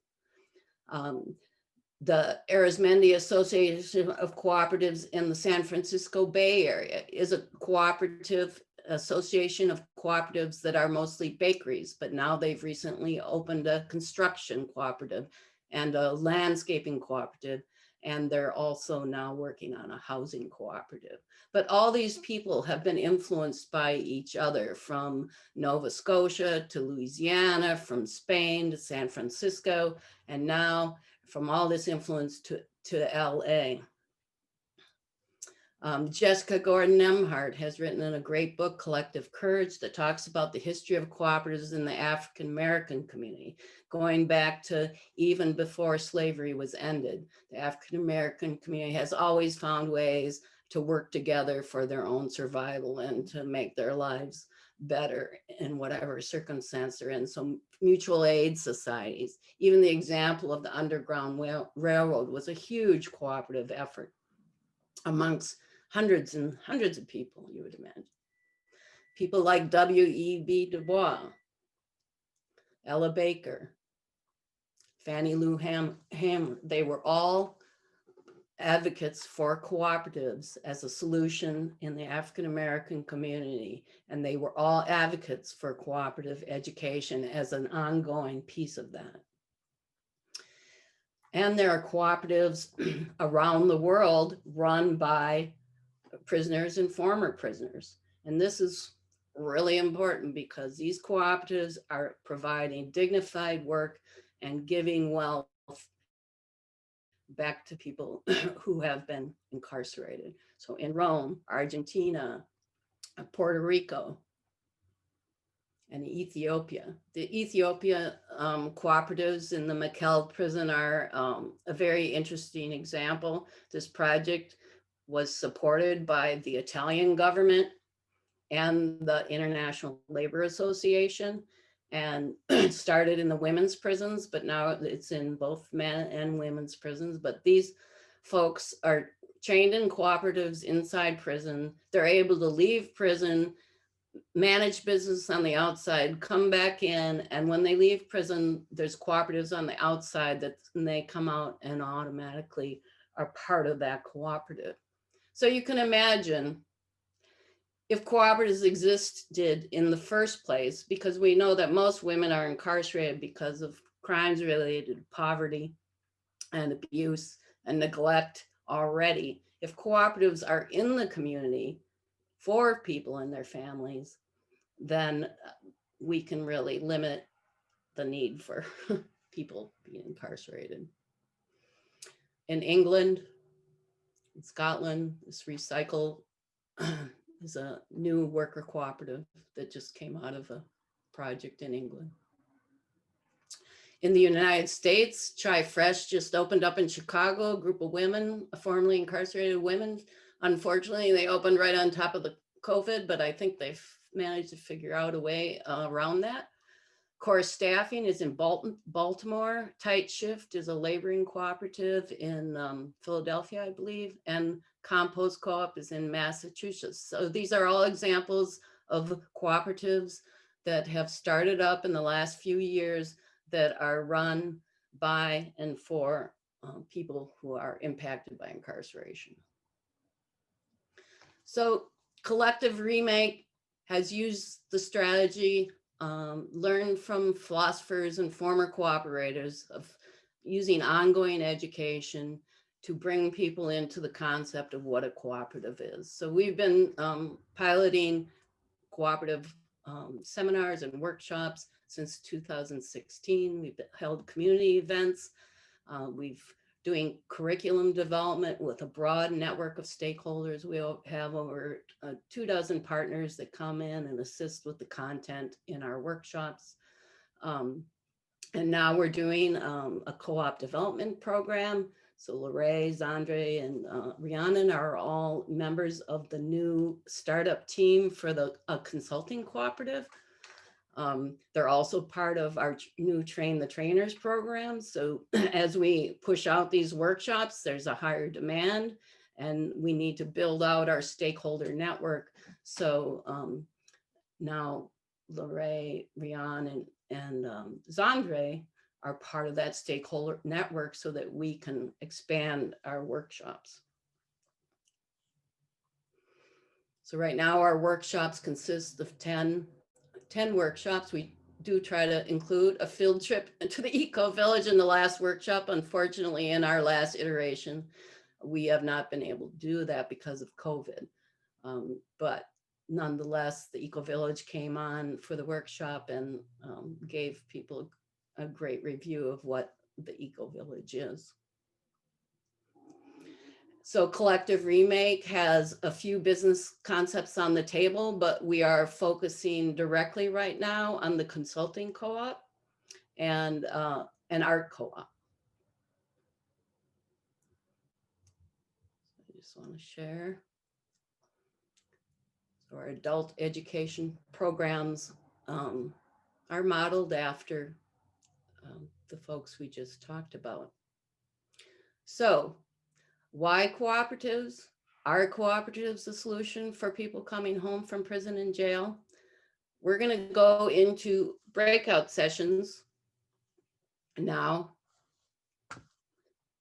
The Arizmendi Association of Cooperatives in the San Francisco Bay Area is a cooperative association of cooperatives that are mostly bakeries, but now they've recently opened a construction cooperative and a landscaping cooperative. And they're also now working on a housing cooperative. But all these people have been influenced by each other, from Nova Scotia to Louisiana, from Spain to San Francisco, and now from all this influence to LA. Jessica Gordon-Emhart has written in a great book, Collective Courage, that talks about the history of cooperatives in the African-American community, going back to even before slavery was ended. The African-American community has always found ways to work together for their own survival and to make their lives better in whatever circumstance they're in. So mutual aid societies, even the example of the Underground Railroad was a huge cooperative effort amongst hundreds and hundreds of people, you would imagine. People like W.E.B. Du Bois, Ella Baker, Fannie Lou Hamer, they were all advocates for cooperatives as a solution in the African-American community. And they were all advocates for cooperative education as an ongoing piece of that. And there are cooperatives around the world run by prisoners and former prisoners. And this is really important because these cooperatives are providing dignified work and giving wealth back to people who have been incarcerated. So in Rome, Argentina, Puerto Rico, and Ethiopia. The Ethiopia cooperatives in the Mekelle prison are a very interesting example. This project was supported by the Italian government and the International Labor Association, and started in the women's prisons, but now it's in both men and women's prisons. But these folks are trained in cooperatives inside prison. They're able to leave prison, manage business on the outside, come back in, and when they leave prison, there's cooperatives on the outside that they come out and automatically are part of that cooperative. So you can imagine if cooperatives existed in the first place, because we know that most women are incarcerated because of crimes related to poverty and abuse and neglect already. If cooperatives are in the community for people and their families, then we can really limit the need for people being incarcerated. In England, in Scotland, this Recycle is a new worker cooperative that just came out of a project in England. In the United States, Try Fresh just opened up in Chicago, a group of women, formerly incarcerated women. Unfortunately, they opened right on top of the COVID, but I think they've managed to figure out a way around that. Core Staffing is in Baltimore. Tight Shift is a laboring cooperative in Philadelphia, I believe. And Compost Co-op is in Massachusetts. So these are all examples of cooperatives that have started up in the last few years that are run by and for people who are impacted by incarceration. So Collective Remake has used the strategy, learned from philosophers and former cooperators of using ongoing education to bring people into the concept of what a cooperative is. So we've been piloting cooperative seminars and workshops since 2016. We've held community events. We've doing curriculum development with a broad network of stakeholders. We have over 24 partners that come in and assist with the content in our workshops. And now we're doing a co-op development program. So Lorraine, Zandre, and Rhiannon are all members of the new startup team for the consulting cooperative. They're also part of our new Train the Trainers program. So as we push out these workshops, there's a higher demand and we need to build out our stakeholder network. So now Lorraine, Rhiannon, and Zandre are part of that stakeholder network so that we can expand our workshops. So right now our workshops consist of 10 workshops. We do try to include a field trip to the Eco Village in the last workshop. Unfortunately, in our last iteration, we have not been able to do that because of COVID. But nonetheless, the Eco Village came on for the workshop and gave people a great review of what the Eco Village is. So Collective Remake has a few business concepts on the table, but we are focusing directly right now on the consulting co-op and an art co-op. I just want to share. So our adult education programs are modeled after the folks we just talked about. So why cooperatives? Are cooperatives a solution for people coming home from prison and jail? We're going to go into breakout sessions now.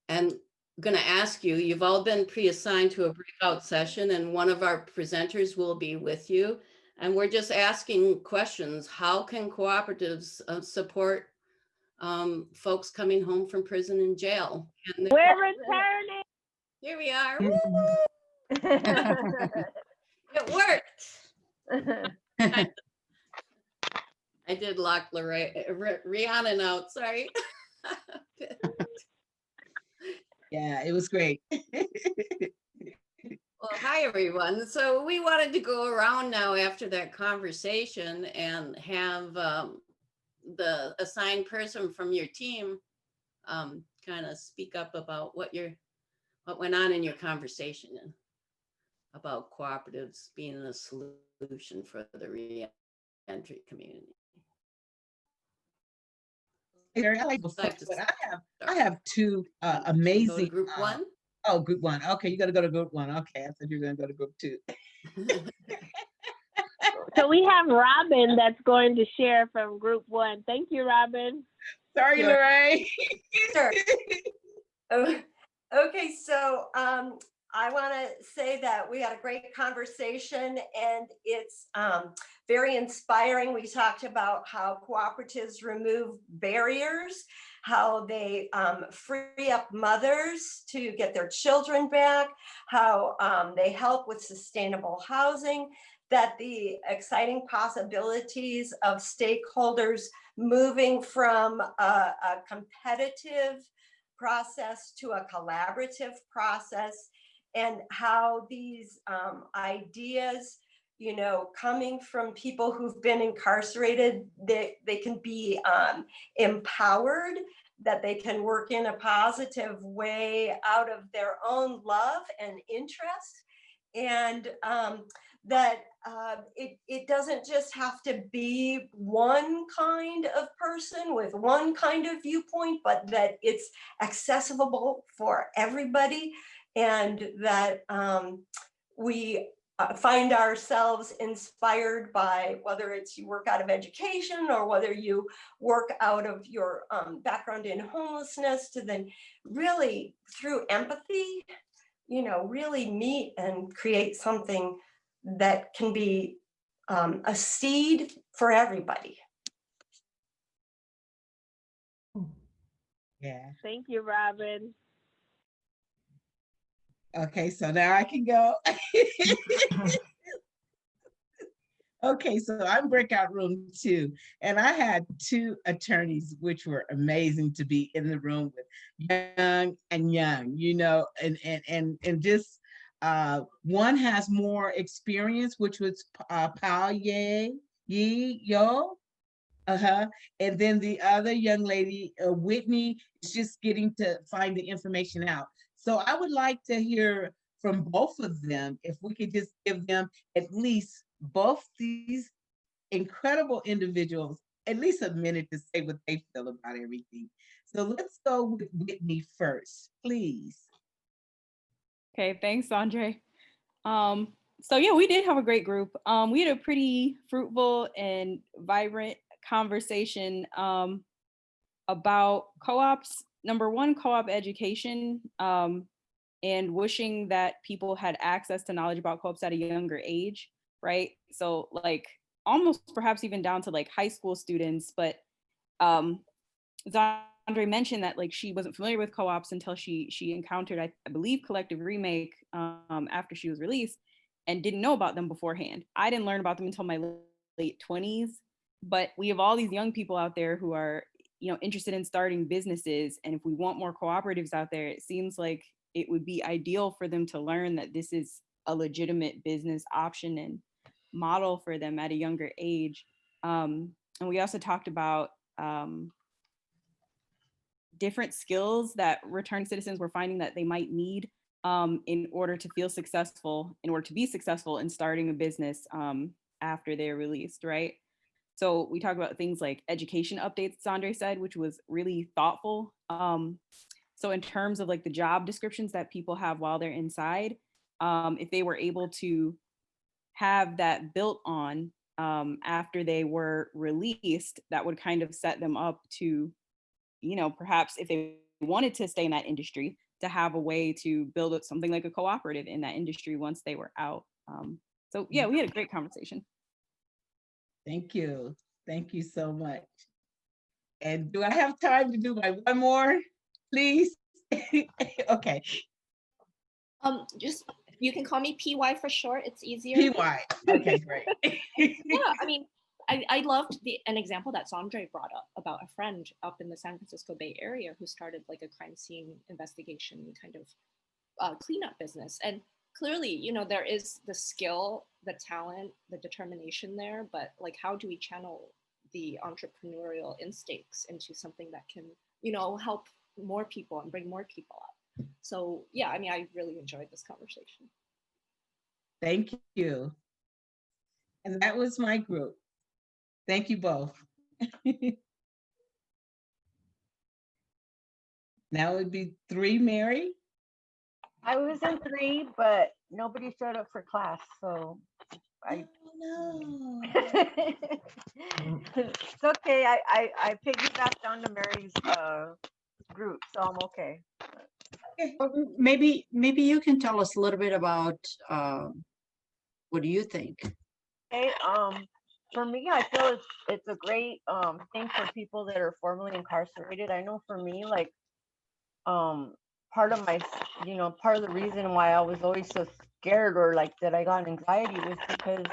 And I'm going to ask you, you've all been pre-assigned to a breakout session and one of our presenters will be with you. And we're just asking questions. How can cooperatives support folks coming home from prison and jail? And We're returning. here we are. It worked. I did lock Rhiannon out, sorry. Yeah, it was great. Well, hi, everyone. So we wanted to go around now after that conversation and have the assigned person from your team kind of speak up about what went on in your conversation about cooperatives being a solution for the reentry community. I have two amazing group one. Oh, group one. Okay, you got to go to group one. Okay, I said you're going to go to group two. So we have Robin that's going to share from group one. Thank you, Robin. Sorry, Sure. Lorraine. Sure. Okay, so I want to say that we had a great conversation and it's very inspiring. We talked about how cooperatives remove barriers, how they free up mothers to get their children back, how they help with sustainable housing, that the exciting possibilities of stakeholders moving from a competitive process to a collaborative process, and how these ideas you know, coming from people who've been incarcerated, they can be empowered, that they can work in a positive way out of their own love and interest. And that it doesn't just have to be one kind of person with one kind of viewpoint, but that it's accessible for everybody, and that we find ourselves inspired by, whether it's you work out of education or whether you work out of your background in homelessness, to then really through empathy, you know, really meet and create something that can be a seed for everybody. Yeah. Thank you, Robin. Okay, so now I can go. Okay, so I'm breakout room 2, and I had 2 attorneys, which were amazing to be in the room with, young, you know, and just one has more experience, which was Pao Yo. And then the other young lady, Whitney, is just getting to find the information out. So I would like to hear from both of them, if we could just give them at least both these incredible individuals at least a minute to say what they feel about everything. So let's go with Whitney first, please. Okay, thanks, Andre. So yeah, we did have a great group. We had a pretty fruitful and vibrant conversation about co-ops. Number one, co-op education, and wishing that people had access to knowledge about co-ops at a younger age, right? So like almost perhaps even down to like high school students, but Andre mentioned that like she wasn't familiar with co-ops until she encountered, I believe, Collective Remake after she was released, and didn't know about them beforehand. I didn't learn about them until my late 20s, but we have all these young people out there who are, you know, interested in starting businesses. And if we want more cooperatives out there, it seems like it would be ideal for them to learn that this is a legitimate business option and model for them at a younger age. And we also talked about different skills that return citizens were finding that they might need in order to feel successful, in order to be successful in starting a business after they're released, right? So we talk about things like education updates, Andre said, which was really thoughtful. So in terms of like the job descriptions that people have while they're inside, if they were able to have that built on after they were released, that would kind of set them up to, you know, perhaps if they wanted to stay in that industry, to have a way to build up something like a cooperative in that industry once they were out. So yeah, we had a great conversation. Thank you. Thank you so much. And do I have time to do my one more, please? Okay. Just, you can call me PY for short. It's easier. PY. Okay, great. Yeah, I mean, I loved an example that Sandra brought up about a friend up in the San Francisco Bay Area who started like a crime scene investigation kind of cleanup business. And clearly, you know, there is the skill, the talent, the determination there, but like, how do we channel the entrepreneurial instincts into something that can, you know, help more people and bring more people up? So yeah, I mean, I really enjoyed this conversation. Thank you. And that was my group. Thank you both. Now it would be 3, Mary. I was in 3, but nobody showed up for class, so I. Oh, no. It's okay. I piggybacked onto Mary's group, so I'm okay. Maybe you can tell us a little bit about what do you think? Okay, for me, I feel it's a great thing for people that are formerly incarcerated. I know for me, like part of my, you know, part of the reason why I was always so scared or like that I got anxiety was because,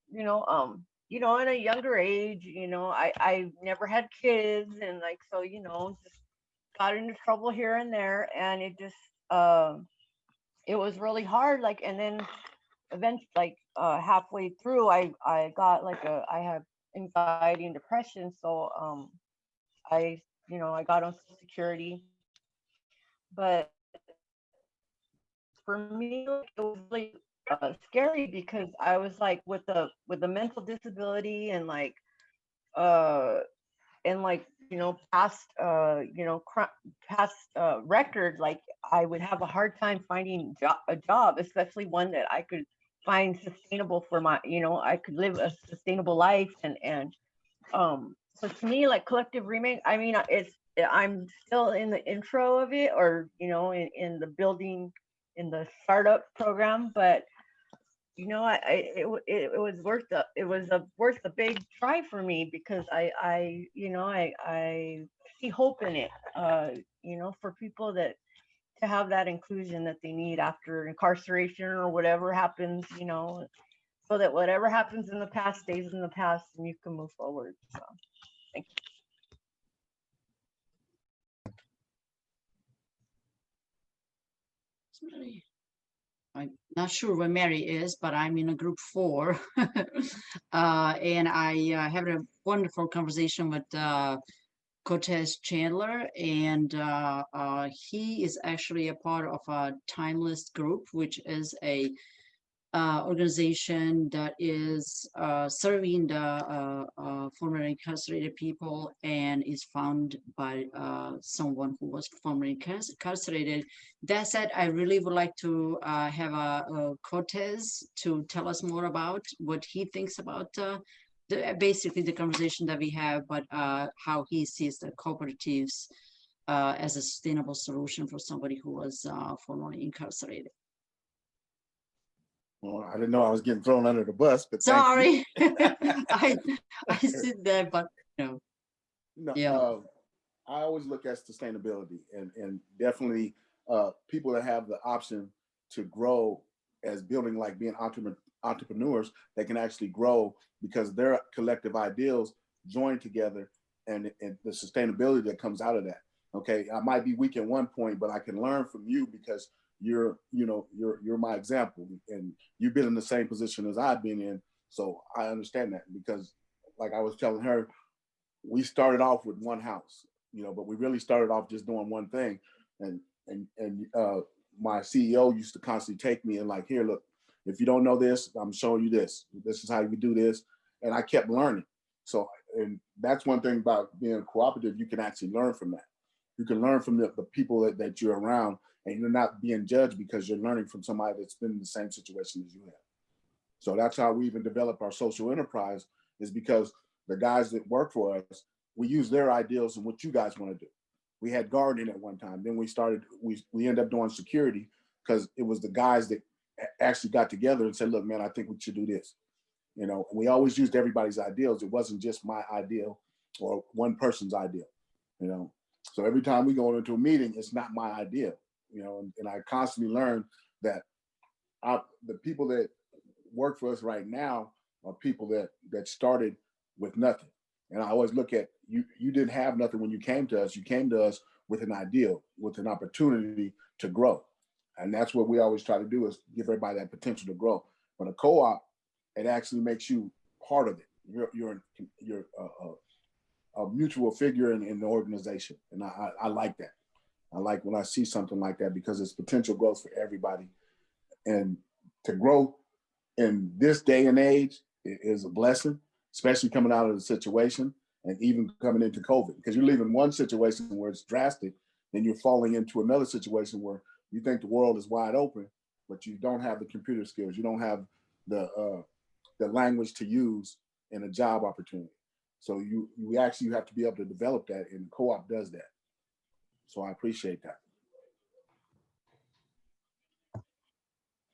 you know, in a younger age, you know, I never had kids, and like, so, you know, just got into trouble here and there, and it just it was really hard. Like, and then eventually, like halfway through, I got like I have anxiety and depression, so I I got on Social Security, but for me, like, it was really scary because I was like with the mental disability uh and like past past record, like I would have a hard time finding a job, especially one that I could find sustainable for my I could live a sustainable life. So to me, like collective remake, I mean, I'm still in the intro of it, or in the building, in the startup program, but it was worth a big try for me, because I see hope in it, for people that to have that inclusion that they need after incarceration or whatever happens, so that whatever happens in the past stays in the past and you can move forward. So thank Somebody- I'm not sure where Mary is, but I'm in a group 4. And I had a wonderful conversation with Cortez Chandler, and he is actually a part of a Timeless group, which is a organization that is serving the formerly incarcerated people, and is founded by someone who was formerly incarcerated. That said, I really would like to have Cortez to tell us more about what he thinks about basically the conversation that we have, but how he sees the cooperatives as a sustainable solution for somebody who was formerly incarcerated. Well, I didn't know I was getting thrown under the bus, but sorry. I said that, but no. No, I always look at sustainability, and definitely people that have the option to grow as building, like being entrepreneurs, they can actually grow because their collective ideals join together, and the sustainability that comes out of that. Okay, I might be weak at one point, but I can learn from you because you're my example, and you've been in the same position as I've been in. So I understand that, because like I was telling her, we started off with one house, but we really started off just doing one thing. And my CEO used to constantly take me and like, here, look, if you don't know this, I'm showing you this. This is how you do this. And I kept learning. So, and that's one thing about being cooperative, you can actually learn from that. You can learn from the people that you're around, and you're not being judged because you're learning from somebody that's been in the same situation as you have. So that's how we even develop our social enterprise, is because the guys that work for us, we use their ideals and what you guys want to do. We had gardening at one time. Then we ended up doing security, because it was the guys that actually got together and said, look, man, I think we should do this. We always used everybody's ideals. It wasn't just my ideal or one person's ideal, So every time we go into a meeting, it's not my idea, and I constantly learn that the people that work for us right now are people that started with nothing. And I always look at you didn't have nothing when you came to us. You came to us with an ideal, with an opportunity to grow. And that's what we always try to do, is give everybody that potential to grow. But a co-op, it actually makes you part of it. You're a mutual figure in the organization. And I like that. I like when I see something like that, because it's potential growth for everybody. And to grow in this day and age is a blessing, especially coming out of the situation and even coming into COVID, because you're leaving one situation where it's drastic, then you're falling into another situation where you think the world is wide open, but you don't have the computer skills. You don't have the language to use in a job opportunity. So you actually have to be able to develop that, and co-op does that. So I appreciate that.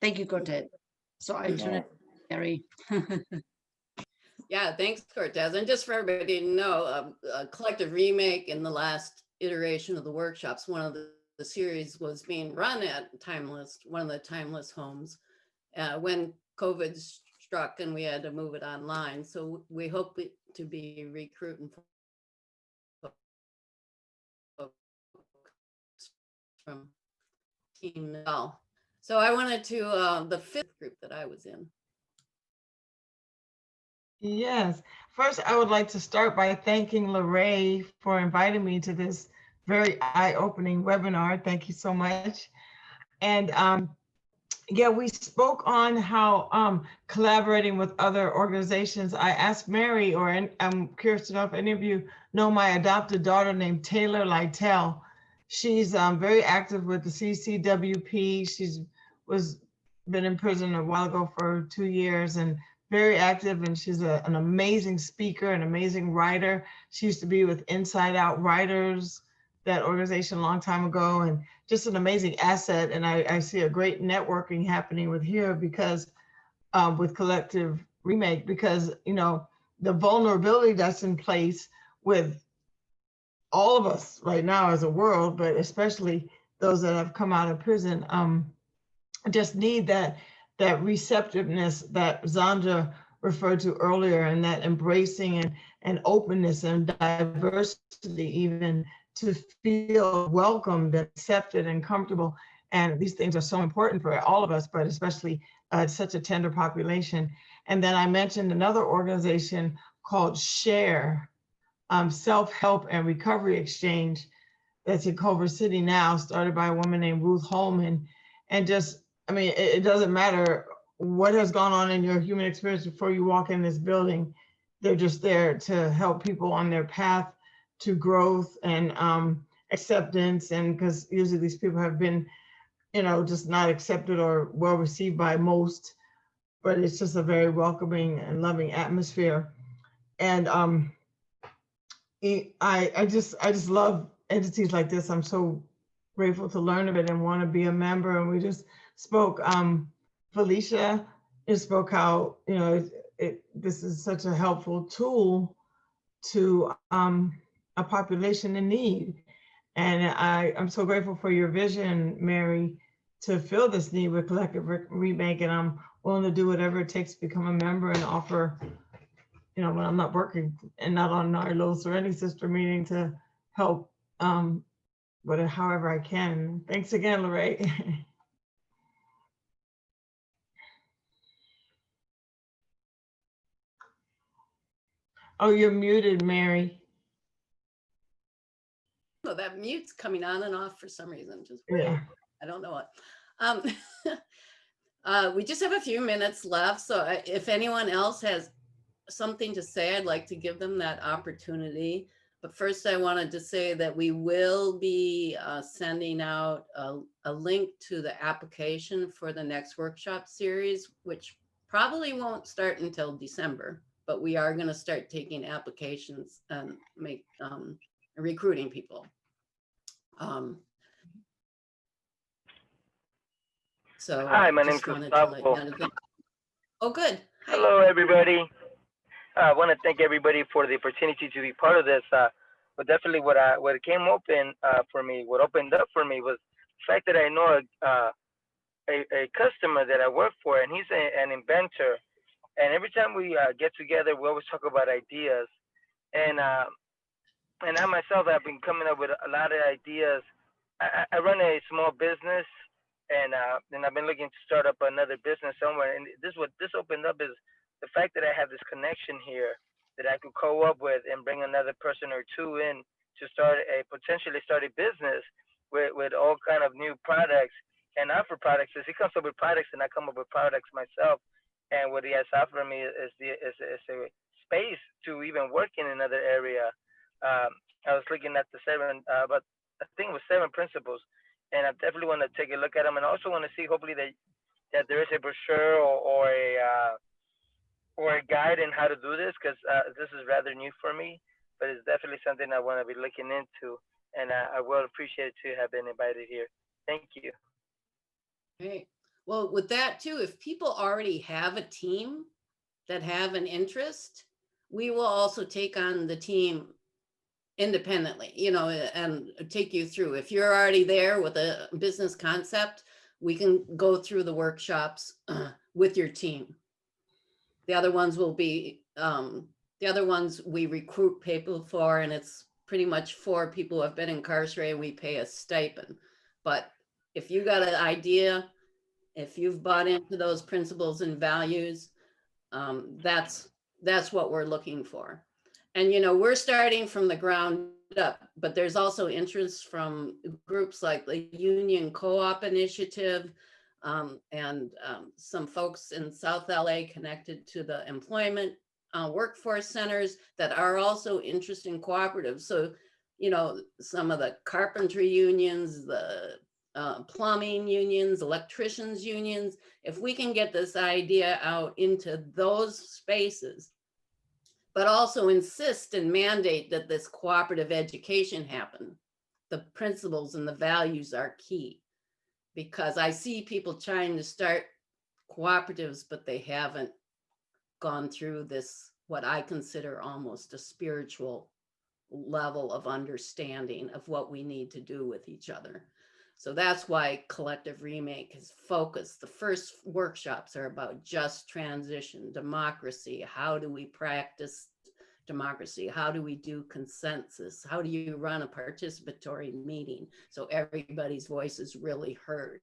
Thank you, Cortez. So I turn it to Mary. Yeah, thanks, Cortez. And just for everybody to know, a collective remake in the last iteration of the workshops, one of the series was being run at Timeless, one of the Timeless homes, when COVID struck and we had to move it online. So we hope to be recruiting folks from Team Mel. So I wanted to, the fifth group that I was in. Yes. First, I would like to start by thanking Lorraine for inviting me to this very eye-opening webinar. Thank you so much. And yeah, we spoke on how collaborating with other organizations. I asked Mary, or I'm curious to know if any of you know my adopted daughter named Taylor Lytell. She's very active with the CCWP. Was been in prison a while ago for 2 years and very active. And she's an amazing speaker, an amazing writer. She used to be with Inside Out Writers, that organization a long time ago, and just an amazing asset. And I see a great networking happening with here because with Collective Remake, because, you know, the vulnerability that's in place with all of us right now as a world, but especially those that have come out of prison, just need that receptiveness that Zandra referred to earlier, and that embracing and openness and diversity, even to feel welcomed, accepted, and comfortable. And these things are so important for all of us, but especially such a tender population. And then I mentioned another organization called SHARE, Self-Help and Recovery Exchange, that's in Culver City now, started by a woman named Ruth Holman. And just, I mean, it doesn't matter what has gone on in your human experience before you walk in this building. They're just there to help people on their path to growth and acceptance. And because usually these people have been, you know, just not accepted or well received by most, but it's just a very welcoming and loving atmosphere. And I just love entities like this. I'm so grateful to learn of it and want to be a member. And we just spoke, Felicia just spoke how, you know, this is such a helpful tool to a population in need. And I'm so grateful for your vision, Mary, to fill this need with Collective Remake. And I'm willing to do whatever it takes to become a member and offer, you know, when I'm not working and not on NARLOS or any sister meeting, to help, however I can. Thanks again, Lorraine. Oh, you're muted, Mary. No, that mute's coming on and off for some reason. Just Yeah. I don't know what. We just have a few minutes left. So if anyone else has something to say, I'd like to give them that opportunity. But first, I wanted to say that we will be sending out a link to the application for the next workshop series, which probably won't start until December, but we are going to start taking applications and recruiting people. So hi, my name is Gustavo. Oh, good. Hi. Hello, everybody. I want to thank everybody for the opportunity to be part of this. But definitely, what came open for me, what opened up for me, was the fact that I know a customer that I work for, and he's an inventor. And every time we get together, we always talk about ideas. And I myself have been coming up with a lot of ideas. I run a small business, and I've been looking to start up another business somewhere. And what this opened up is the fact that I have this connection here that I could co-op with and bring another person or two in to potentially start a business with all kind of new products and offer products. As he comes up with products and I come up with products myself, and what he has offered me is a space to even work in another area. I was looking at the but I think it was 7 principles, and I definitely want to take a look at them, and also want to see hopefully that there is a brochure or a guide in how to do this, because this is rather new for me, but it's definitely something I want to be looking into, and I will appreciate to have been invited here. Thank you. Great. Well, with that too, if people already have a team that have an interest, we will also take on the team independently, you know, and take you through. If you're already there with a business concept, we can go through the workshops with your team. The other ones will be, the other ones we recruit people for, and it's pretty much for people who have been incarcerated. We pay a stipend. But if you got an idea If you've bought into those principles and values, that's what we're looking for. And, you know, we're starting from the ground up, but there's also interest from groups like the Union Co-op Initiative, and some folks in South LA connected to the employment workforce centers that are also interested in cooperatives. So, you know, some of the carpentry unions, the plumbing unions, electricians unions, if we can get this idea out into those spaces, but also insist and mandate that this cooperative education happen. The principles and the values are key, because I see people trying to start cooperatives, but they haven't gone through this, what I consider almost a spiritual level of understanding of what we need to do with each other. So that's why Collective Remake is focused. The first workshops are about just transition, democracy. How do we practice democracy? How do we do consensus? How do you run a participatory meeting so everybody's voice is really heard?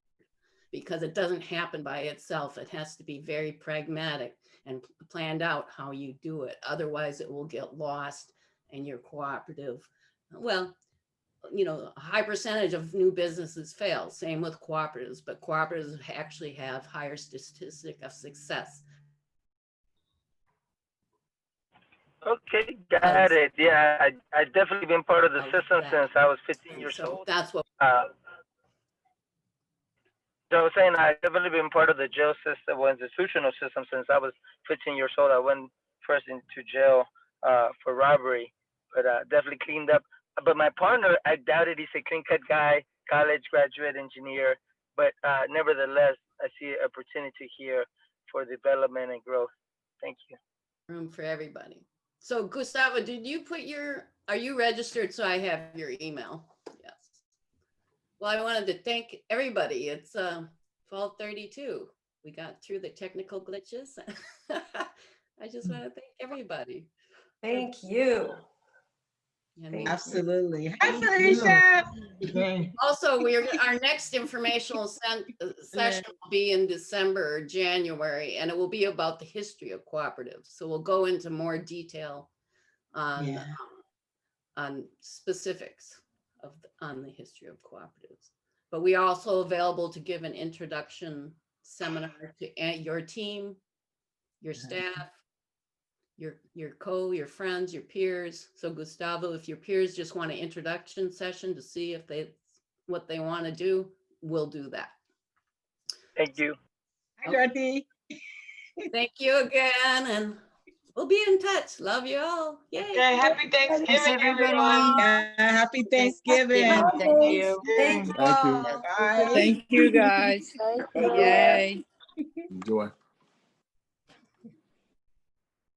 Because it doesn't happen by itself. It has to be very pragmatic and planned out how you do it. Otherwise, it will get lost and your cooperative, well, you know, a high percentage of new businesses fail. Same with cooperatives, but cooperatives actually have higher statistic of success. Okay, got it. Yeah, I definitely been part of the system since I was 15 years So old. that's what. So I was saying I've definitely been part of the jail system, or institutional system, since I was 15 years old. I went first into jail for robbery, but definitely cleaned up. But my partner, I doubted he's a clean-cut guy, college graduate engineer, but nevertheless, I see an opportunity here for development and growth. Thank you. Room for everybody. So Gustavo, did you put are you registered so I have your email? Yes. Well, I wanted to thank everybody. It's 12:32. We got through the technical glitches. I just want to thank everybody. Thank you. Absolutely. Hi, Felicia. Also, our next informational session will be in December or January, and it will be about the history of cooperatives. So we'll go into more detail on specifics on the history of cooperatives. But we are also available to give an introduction seminar to your team, your staff, your friends, your peers. So Gustavo, if your peers just want an introduction session to see if what they want to do, we'll do that. Thank you. Hi, Dorothy. Thank you again, and we'll be in touch. Love you all. Yay. Okay, happy Thanksgiving, everyone. Happy Thanksgiving. Thank you. Thank you. Thank you. Bye. Thank you, guys. Yay. Enjoy.